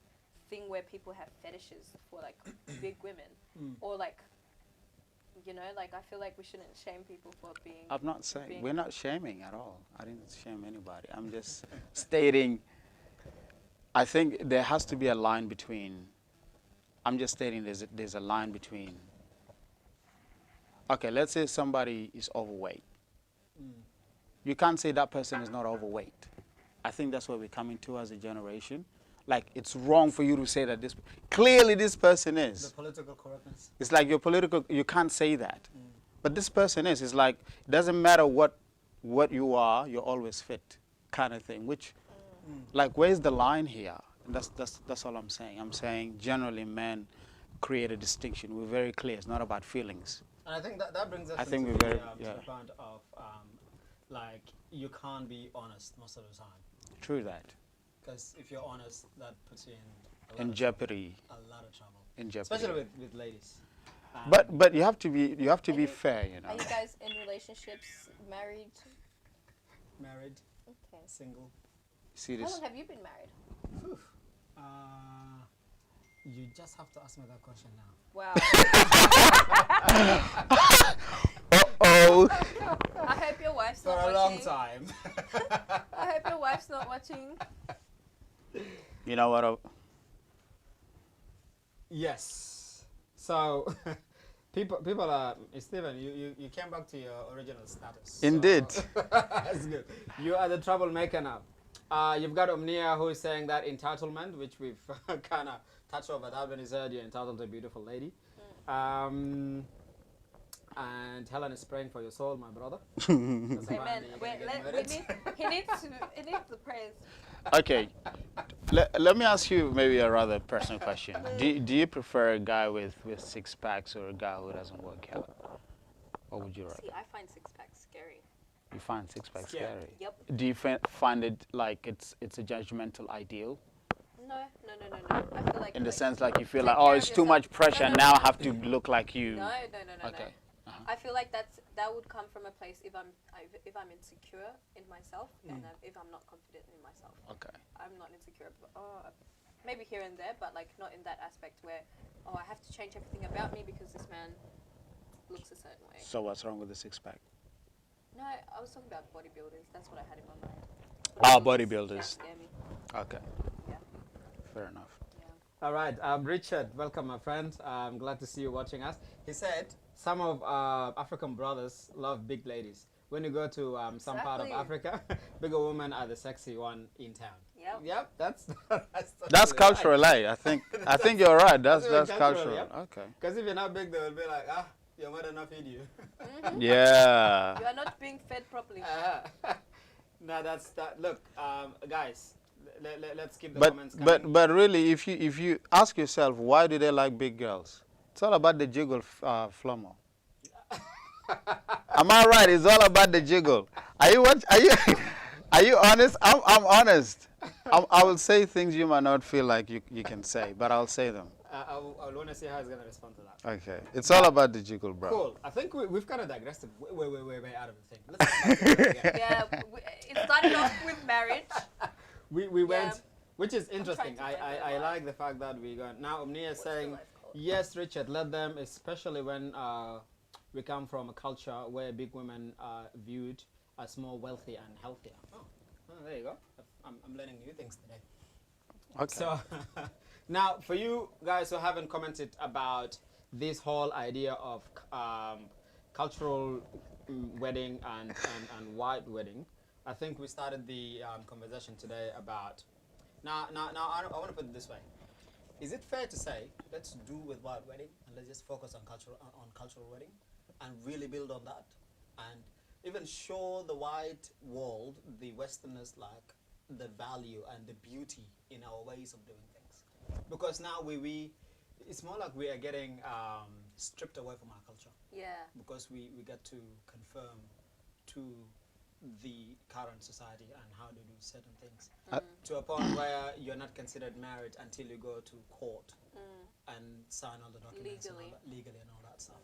thing where people have fetishes for like big women, or like, you know, like I feel like we shouldn't shame people for being. I'm not saying being- we're not shaming at all. I didn't shame anybody. I'm just stating. I think there has to be a line between. I'm just stating there's a line between. Okay, let's say somebody is overweight. You can't say that person is not overweight. I think that's what we're coming to as a generation. Like, it's wrong for you to say that clearly this person The is. political correctness. It's like you can't say that. But this person is. It's like, it doesn't matter what you are, you're always fit, kind of thing. Which, like, where's the line here? That's all I'm saying. I'm saying generally men create a distinction. We're very clear. It's not about feelings. And I think that brings us I think into we're very- to yeah. the point of like you can't be honest most of the time, True that. because if you're honest, that puts you in a lot In of jeopardy. trouble, a lot of trouble, In jeopardy. especially with ladies. But you have to be Are be you- fair, you know. Are you guys in relationships, married? married, Okay. single. See How this? long have you been married? Phew. You just have to ask me that question now. Wow. Oh. I hope your wife's For not a long watching. time. I hope your wife's not watching. You know what? Yes. So, people are Stephen. You came back to your original status. So- Indeed. That's good. You are the troublemaker now. You've got Omnia who is saying that entitlement, which we've kind of touched over that when he said you're entitled to a beautiful lady. And Helen is praying for your soul, my brother. Amen. He needs the praise. Okay. Let me ask you maybe a rather personal question. Do you prefer a guy with six packs or a guy who doesn't work out? What would you rather? See, I find six packs scary. You find six packs scary? Yep. Do you find it like it's a judgmental ideal? No. I feel like In the like, sense like you feel take like, care oh, of it's too yourself. much pressure, No. now I have to look like you. No. Okay. I feel like that would come from a place if I'm insecure in myself and if I'm not confident in myself. Okay. I'm not insecure, but maybe here and there, but like not in that aspect where I have to change everything about me because this man looks a certain way. So what's wrong with the six pack? No, I was talking about bodybuilders. That's what I had in my mind. Bodybuilders. Can't scare me. Okay. Yeah. Fair enough. Yeah. All right, Richard, welcome, my friend. I'm glad to see you watching us. He said some of African brothers love big ladies. When you go to some part of Exactly. Africa, bigger women are the sexy one in town. Yep. That's That's cultural, right. I think you're right. That's That's cultural. cultural, yep. Okay. Because if you're not big, they will be like, your mother not feed you. Yeah. You are not being fed properly. No, that's that. Look, guys, let's keep the comments coming. But really, if you ask yourself, why do they like big girls? It's all about the jiggle, Flomo. Am I right? It's all about the jiggle. Are you honest? I'm honest. I will say things you might not feel like you can say, but I'll say them. I want to see how he's going to respond to that. Okay. It's all about the jiggle, bro. Cool. I think we've kind of digressed way out of the thing. Let's come back to it again. Yeah, it started off with marriage. We went, Yeah. which is interesting. trying to find I out why. like the fact that we got, now Omnia is What's the saying, life called? yes, Richard, let them, especially when we come from a culture where big women are viewed as more wealthy and healthier. Oh, there you go. I'm learning new things today. Okay. So now for you guys who haven't commented about this whole idea of cultural wedding and white wedding, I think we started the conversation today about now I want to put it this way. Is it fair to say let's do with white wedding and let's just focus on cultural wedding and really build on that and even show the white world, the Westerners, like the value and the beauty in our ways of doing things, because now it's more like we are getting stripped away from our culture Yeah. because we get to conform to the current society and how to do certain things to a point where you're not considered married until you go to court and sign all the documents legally and all that stuff.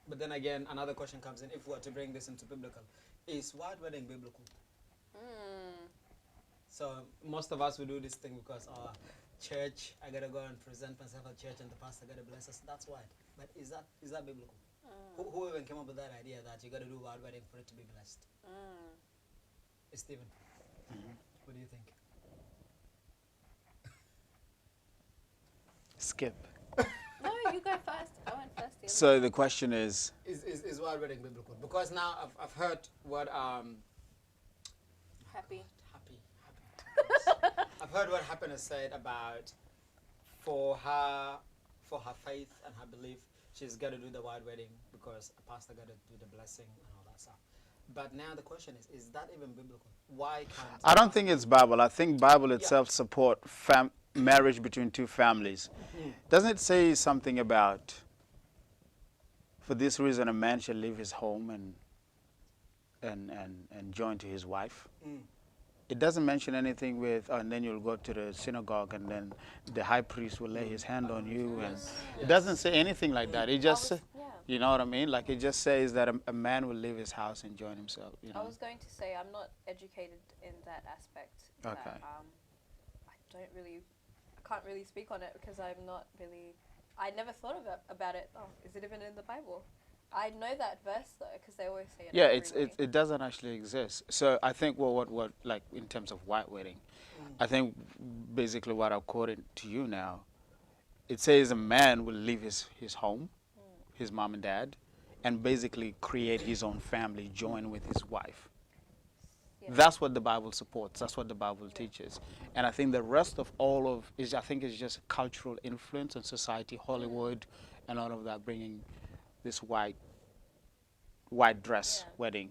But then again, another question comes in, if we were to bring this into biblical, is white wedding biblical? So most of us will do this thing because church, I gotta go and present myself at church and the pastor gotta bless us. That's white. But is that biblical? Who even came up with that idea that you gotta do white wedding for it to be blessed? Stephen, what do you think? Skip. No, you go first. I went first. The other So the question is, Is white wedding biblical? Because now I've heard what happy. I've heard what Happiness said about for her faith and her belief, she's got to do the white wedding because a pastor got to do the blessing and all that stuff. But now the question is that even biblical? Why can't... I don't think it's Bible. I think Bible itself support marriage between two families. Doesn't it say something about, for this reason a man shall leave his home and join to his wife? It doesn't mention anything with, and then you'll go to the synagogue and then the high priest will lay his hand on you. And it doesn't say anything like that. It just, you know what I mean? Like it just says that a man will leave his house and join himself. You know? I was going to say I'm not educated in that aspect. Okay. That, I can't really speak on it because I'm not really, I never thought about it. Oh, is it even in the Bible? I know that verse though, because they always say it. Yeah, it doesn't actually exist. So I think what like in terms of white wedding, I think basically what I've quoted to you now, it says a man will leave his home, his mom and dad, and basically create his own family, join with his wife. Yeah. That's what the Bible supports. That's what the Bible teaches. And I think the rest of all of is, I think, is just cultural influence and society, Hollywood, and all of that, bringing this white dress wedding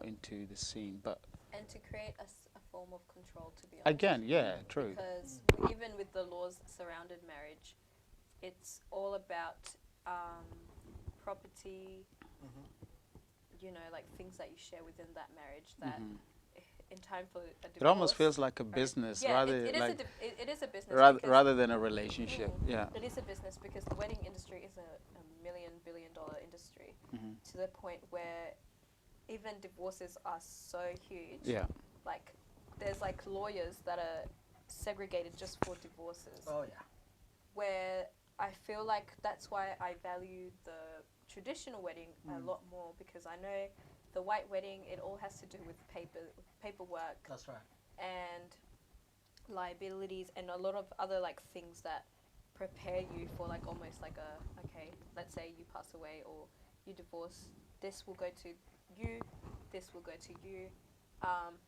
into the scene. But And to create a form of control, to be honest. again, yeah, true. Because even with the laws surrounded marriage, it's all about property, you know, like things that you share within that marriage that in time for a divorce. It almost feels like a business rather it like it is a business rather than a relationship. Yeah. It is a business because the wedding industry is a billion-dollar industry to the point where even divorces are so huge. Yeah. Like there's like lawyers that are segregated just for divorces. Oh yeah. Where I feel like that's why I value the traditional wedding a lot more, because I know the white wedding, it all has to do with paperwork. That's right. And liabilities and a lot of other like things that prepare you for like almost like okay, let's say you pass away or you divorce, this will go to you, this will go to you.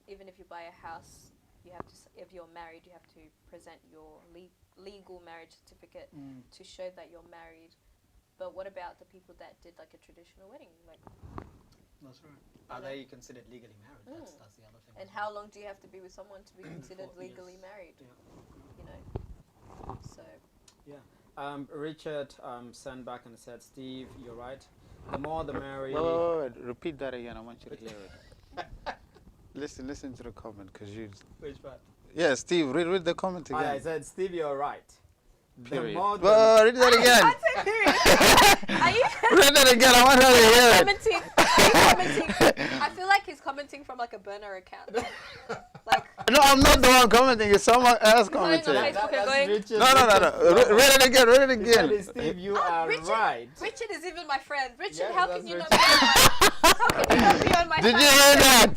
Even if you buy a house, you have to, if you're married, you have to present your legal marriage certificate to show that you're married. But what about the people that did like a traditional wedding? Like, that's right. Are they considered legally married? That's the other thing. and how long do you have to be with someone to be considered legally married? Yeah. You know. So. Yeah. Richard sent back and said, Steve, you're right. The more the merrier. Wait. Repeat that again. I want you to hear it. Listen to the comment, because you. Which part? Yeah, Steve, read the comment again. I said, Steve, you're right. Period. The more Read that again. Are you Read that again. I want her to hear it. commenting? Are you commenting? I feel like he's commenting from like a burner account. Like. No, I'm not the one commenting. It's someone else Going on commenting. Facebook and going. Richard. No. Read it again. Read it He said, again. Steve, you are Richard, right. Richard is even my friend. Richard, Yes, how that's can you Richard. not be on my? How can you not be on my? Did you side? hear that?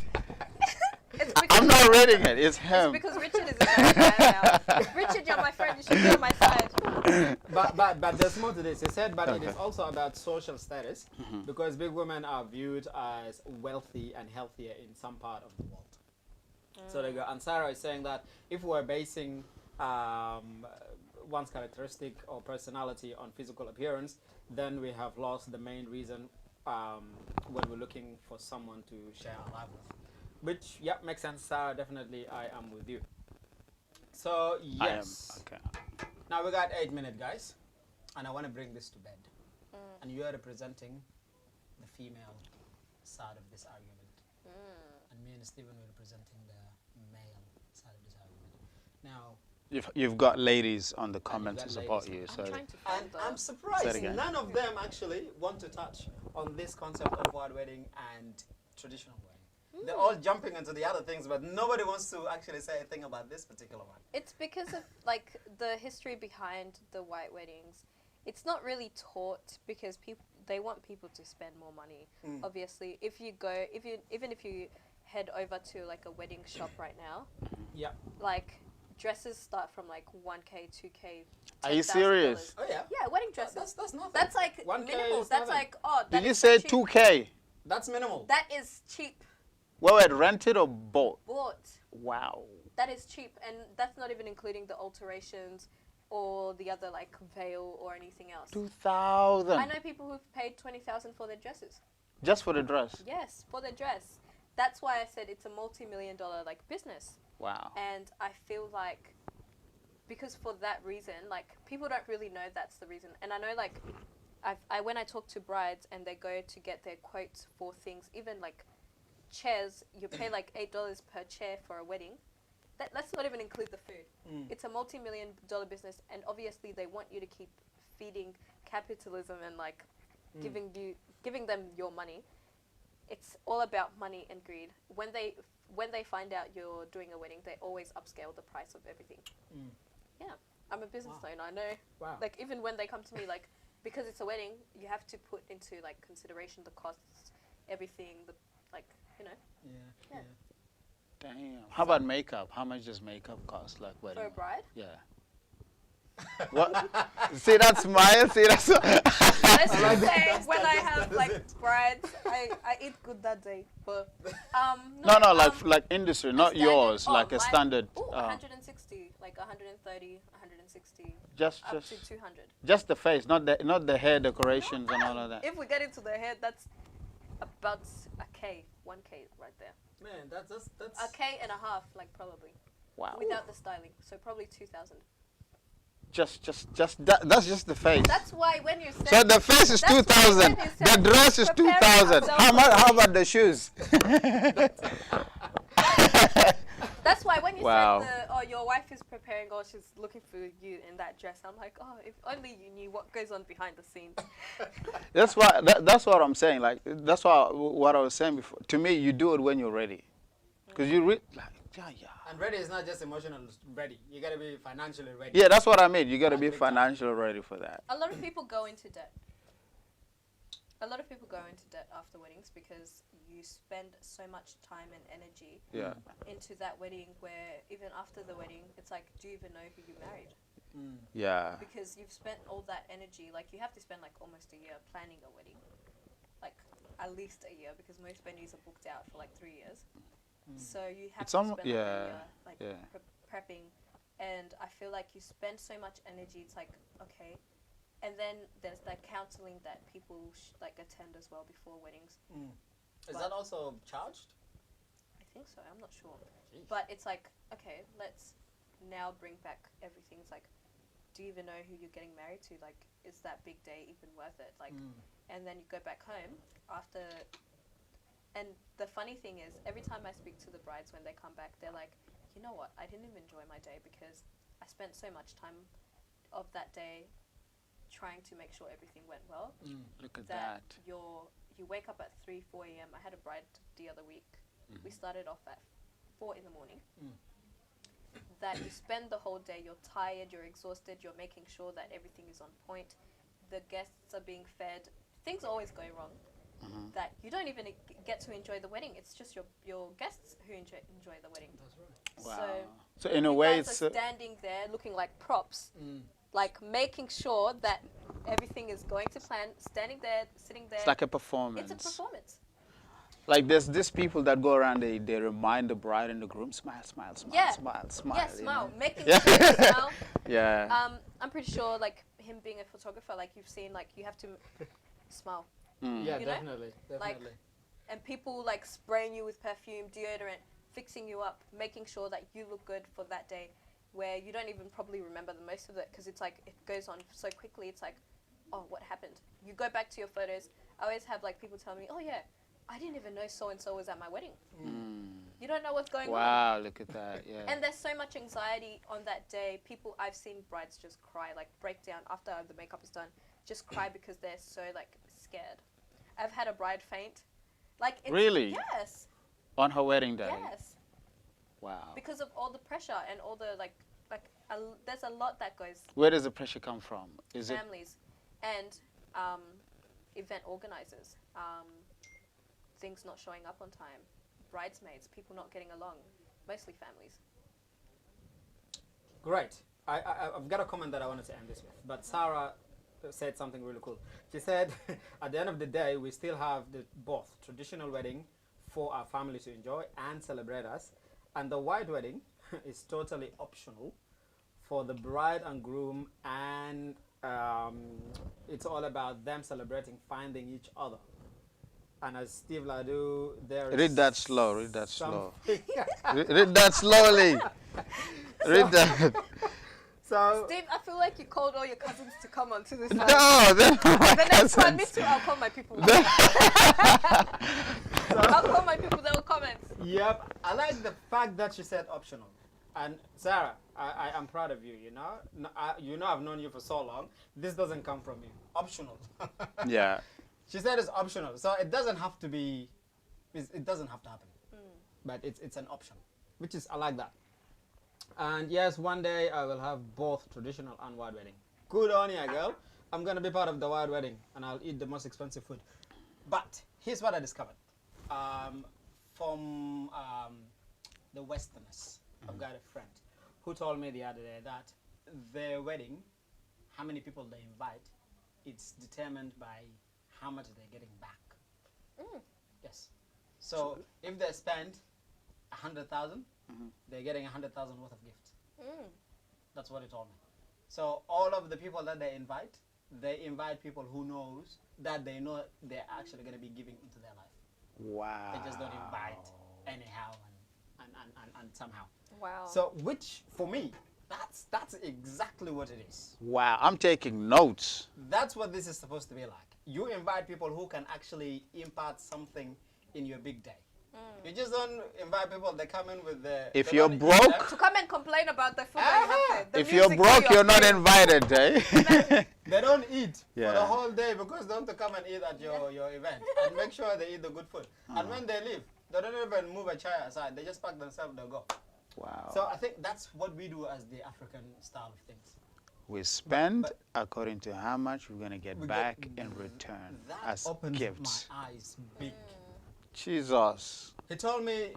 It's because, I'm not reading it. It's it's him. because Richard is a very fan now. Richard, you're my friend. You should be on my side. But there's more to this. He said, but it is also about social status, because big women are viewed as wealthy and healthier in some part of the world. So they go, and Sarah is saying that if we're basing one's characteristic or personality on physical appearance, then we have lost the main reason when we're looking for someone to share our life with. Which, yeah, makes sense, Sarah. Definitely, I am with you. So, yes. Okay. Now we got 8 minutes, guys, and I want to bring this to bed. And you are representing the female side of this argument, and me and Stephen were representing the male side of this argument. Now, You've got ladies on the comment got to support ladies. you. So I'm trying to find and the. I'm Say it surprised again. none of them actually want to touch on this concept of white wedding and traditional wedding. They're all jumping into the other things, but nobody wants to actually say a thing about this particular one. It's because of like the history behind the white weddings. It's not really taught because they want people to spend more money. Obviously, even if you head over to like a wedding shop right now, Yeah. like dresses start from like 1K, 2K. Are you $10,000. serious? Oh yeah. Yeah, wedding dresses. That's nothing. That's like 1K minimal. is That's nothing. like that Did you is say cheap. 2K? That's minimal. That is cheap. Wait, rented or bought? Bought. Wow. That is cheap, and that's not even including the alterations or the other like veil or anything else. 2,000. I know people who've paid 20,000 for their dresses. Just for the dress. Yes, for their dress. That's why I said it's a multi-million-dollar like business. Wow. And I feel like because for that reason, like people don't really know that's the reason. And I know like when I talk to brides and they go to get their quotes for things, even like chairs, you pay like $8 per chair for a wedding. Let's not even include the food. It's a multi-million-dollar business, and obviously they want you to keep feeding capitalism and like giving them your money. It's all about money and greed. When they find out you're doing a wedding, they always upscale the price of everything. Yeah, I'm a business owner. I know. Wow. Like even when they come to me, like because it's a wedding, you have to put into like consideration the costs, everything, the like Yeah. Damn. How about makeup? How much does makeup cost? Like wedding? for a bride. Yeah. What? See that smile? See that? Let's just like that. say That's- when I that's- have that's like it. brides, I eat good that day. But No, like industry, not standard- yours, oh, like a mine- standard. 160, like 130, 160, Just up to 200. just the face, not the hair decorations and all of that. If we get into the hair, that's about a K, 1K right there. Man, that's A K and a half, like probably, Wow. without the styling. So probably 2,000. Just that. That's just the face. That's why when you So the face is That's why 2,000. when you The said dress is preparing 2,000. ourselves How for much? How wedding. about the shoes? That's why when you Wow. said your wife is preparing or she's looking for you in that dress, I'm like, oh, if only you knew what goes on behind the scenes. That's why. That's what I'm saying. Like that's what I was saying before. To me, you do it when you're ready, because you like yeah. And ready is not just emotional ready. You gotta be financially ready. Yeah, that's what I mean. You got to be Big time. financially ready for that. A lot of people go into debt. A lot of people go into debt after weddings because you spend so much time and energy Yeah. into that wedding where even after the wedding, it's like, do you even know who you married? Yeah. Because you've spent all that energy, like you have to spend like almost a year planning a wedding. Like at least a year because most venues are booked out for like 3 years. So you have It's to almo- spend like a yeah, year like yeah. prepping. And I feel like you spend so much energy, it's like, okay. And then there's that counseling that people like attend as well before weddings. Is that also charged? I think so, I'm not sure. Jeez. But it's like, okay, let's now bring back everything. It's like, do you even know who you're getting married to? Like, is that big day even worth it? Like, and then you go back home after. And the funny thing is, every time I speak to the brides when they come back, they're like, you know what? I didn't even enjoy my day because I spent so much time of that day trying to make sure everything went well. Look at That that. you wake up at 3, 4 a.m. I had a bride the other week. We started off at 4 in the morning. That you spend the whole day, you're tired, you're exhausted, you're making sure that everything is on point. The guests are being fed. Things are always going wrong. That you don't even get to enjoy the wedding. It's just your guests who enjoy the wedding. That's right. Wow. So So in a you way, guys it's are standing there looking like props, like making sure that everything is going to plan. Standing there, sitting there. it's like a performance. It's a performance. Like there's these people that go around. They remind the bride and the groom, smile, smile, smile, Yeah. smile, smile. Yeah, you smile, know? making Yeah. sure you smile. Yeah. I'm pretty sure, like him being a photographer, like you've seen, like you have to smile, Yeah, You know? definitely. Definitely. and people like spraying you with perfume, deodorant, fixing you up, making sure that you look good for that day, where you don't even probably remember the most of it because it's like it goes on so quickly. It's like, oh, what happened? You go back to your photos. I always have like people tell me, oh yeah, I didn't even know so and so was at my wedding. You don't know what's going on. Wow, look at that. Yeah. And there's so much anxiety on that day. I've seen brides just cry, like break down after the makeup is done, just cry because they're so like scared. I've had a bride faint. Like it's, Really? Yes. On her wedding day. Yes. Wow. Because of all the pressure and all the there's a lot that goes Where does the pressure come from? Is it? families and event organizers, things not showing up on time, bridesmaids, people not getting along, mostly families. Great. I've got a comment that I wanted to end this with, but Sarah said something really cool. She said, at the end of the day, we still have both traditional wedding for our family to enjoy and celebrate us, and the white wedding is totally optional for the bride and groom, and it's all about them celebrating, finding each other. And as Steve Ladu, there is Read that slow. Read that slow. something- Read that slowly. Read that. So Steve, I feel like you called all your cousins to come onto this. No, they're not my The next one, me cousins. too, I'll call my people. I'll call my people, they'll comment. Yep, I like the fact that she said optional. And Sarah, I am proud of you. You know, I've known you for so long. This doesn't come from you. Optional. Yeah. She said it's optional, so it doesn't have to be. It doesn't have to happen. But it's an option, which is I like that. And yes, one day I will have both traditional and white wedding. Good on you, girl. I'm gonna be part of the white wedding, and I'll eat the most expensive food. But here's what I discovered. From the Westerners, I've got a friend who told me the other day that their wedding, how many people they invite, it's determined by how much they're getting back. Mm. Yes. So if they spend 100,000, they're getting 100,000 worth of gifts. Mm. That's what he told me. So all of the people that they invite people who knows that they know they're actually going to be giving into their life. Wow. They just don't invite anyhow and somehow. Wow. So which for me, that's exactly what it is. Wow. I'm taking notes. That's what this is supposed to be like. You invite people who can actually impart something in your big day. You just don't invite people that come in with the... If they you're don't eat broke... them. To come and complain about the food that you have there. If you're broke, you're not invited, eh? They don't eat Yeah. for the whole day because they want to come and eat at your event. And make sure they eat the good food. And when they leave, they don't even move a chair aside. They just pack themselves, they go. Wow. So I think that's what we do as the African style of things. We spend but- according to how much we're going to get We back get- in return That as opens gifts. my eyes big. Jesus. He told me,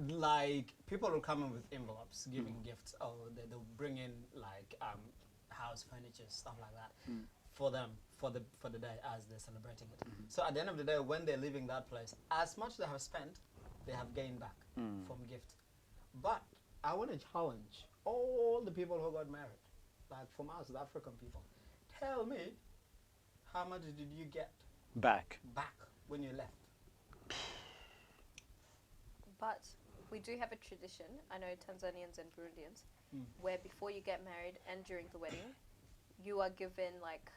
like, people will come in with envelopes, giving gifts, or they'll bring in, like, house furniture, stuff like that, for them, for the day as they're celebrating it. So at the end of the day, when they're leaving that place, as much they have spent, they have gained back from gift. But I want to challenge all the people who got married, like from us, the African people. Tell me, how much did you get Back. back when you left? But we do have a tradition, I know Tanzanians and Burundians, where before you get married and during the wedding, you are given, like,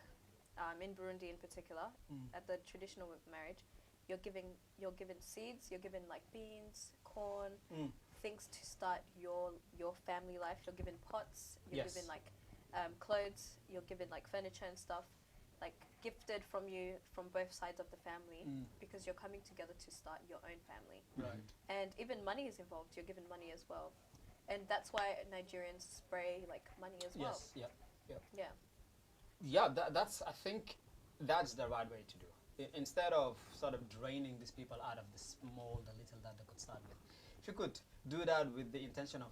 in Burundi in particular, at the traditional marriage, you're given seeds, you're given like beans, corn, things to start your family life. You're given pots, you're Yes. given like clothes, you're given like furniture and stuff, like gifted from you from both sides of the family, because you're coming together to start your own family. Right. And even money is involved. You're given money as well, and that's why Nigerians spray like money as well. Yes. Yeah. Yeah. Yeah. That's. I think that's the right way to do. Instead of sort of draining these people out of the little that they could start with, if you could do that with the intention of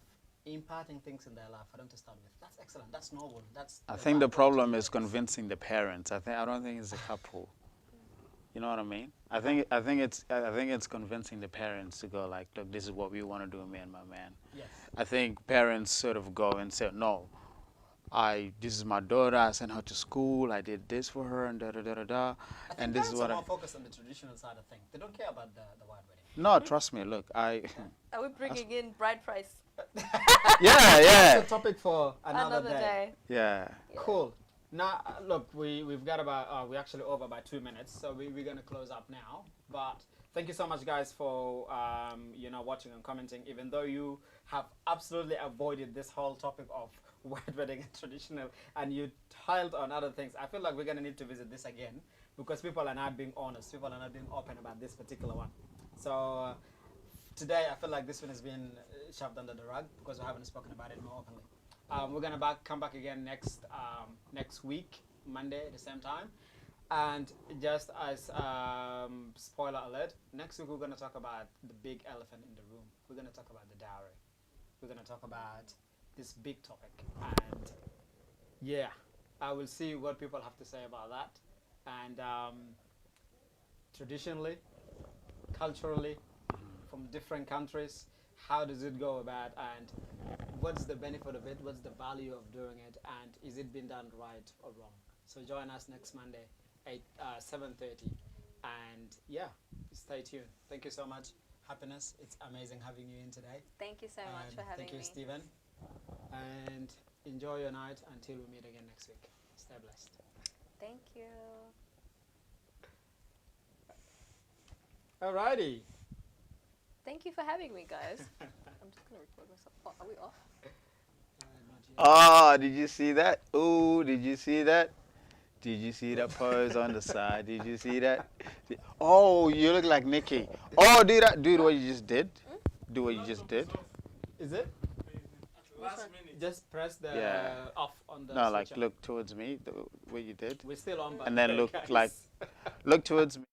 imparting things in their life for them to start with, that's excellent. That's noble. That's. I think the problem is convincing the parents. I don't think it's the couple. You know what I mean? I think it's convincing the parents to go like, look, this is what we want to do, me and my man. Yes. I think parents sort of go and say, no, this is my daughter. I sent her to school. I did this for her, and da da da da da. I think And this is parents what are I. more focused on the traditional side of things. They don't care about the white wedding. No, trust me. Look, Are we bringing in bride price yeah. That's a topic for another day. Yeah. Cool. Now, look, we've got about, we're actually over by 2 minutes, so we're going to close up now. But thank you so much, guys, for, watching and commenting, even though you have absolutely avoided this whole topic of white wedding and traditional, and you tiled on other things. I feel like we're going to need to visit this again, because people are not being honest. People are not being open about this particular one. So today, I feel like this one has been shoved under the rug, because we haven't spoken about it more openly. We're gonna come back again next week, Monday at the same time. And just as spoiler alert, next week we're gonna talk about the big elephant in the room. We're gonna talk about the dowry. We're gonna talk about this big topic, and yeah, I will see what people have to say about that. And traditionally, culturally, from different countries, how does it go about, and what's the benefit of it, what's the value of doing it, and is it being done right or wrong? So join us next Monday at 7:30, and yeah, stay tuned. Thank you so much. Happiness, it's amazing having you in today. Thank you so much for having me. Thank you, Stephen, and enjoy your night until we meet again next week. Stay blessed. Thank you. Alrighty. Thank you for having me, guys. I'm just gonna record myself. Oh, are we off? Oh, did you see that? Ooh, did you see that? Did you see that pose on the side? Did you see that? Oh, you look like Nikki. Oh, do what you just did. Do what you just did. Is it? Last minute. Just press the Yeah. off on the No, like switcher. look towards me, the way you did, We're still on, by and the then way, look guys. like, look towards me.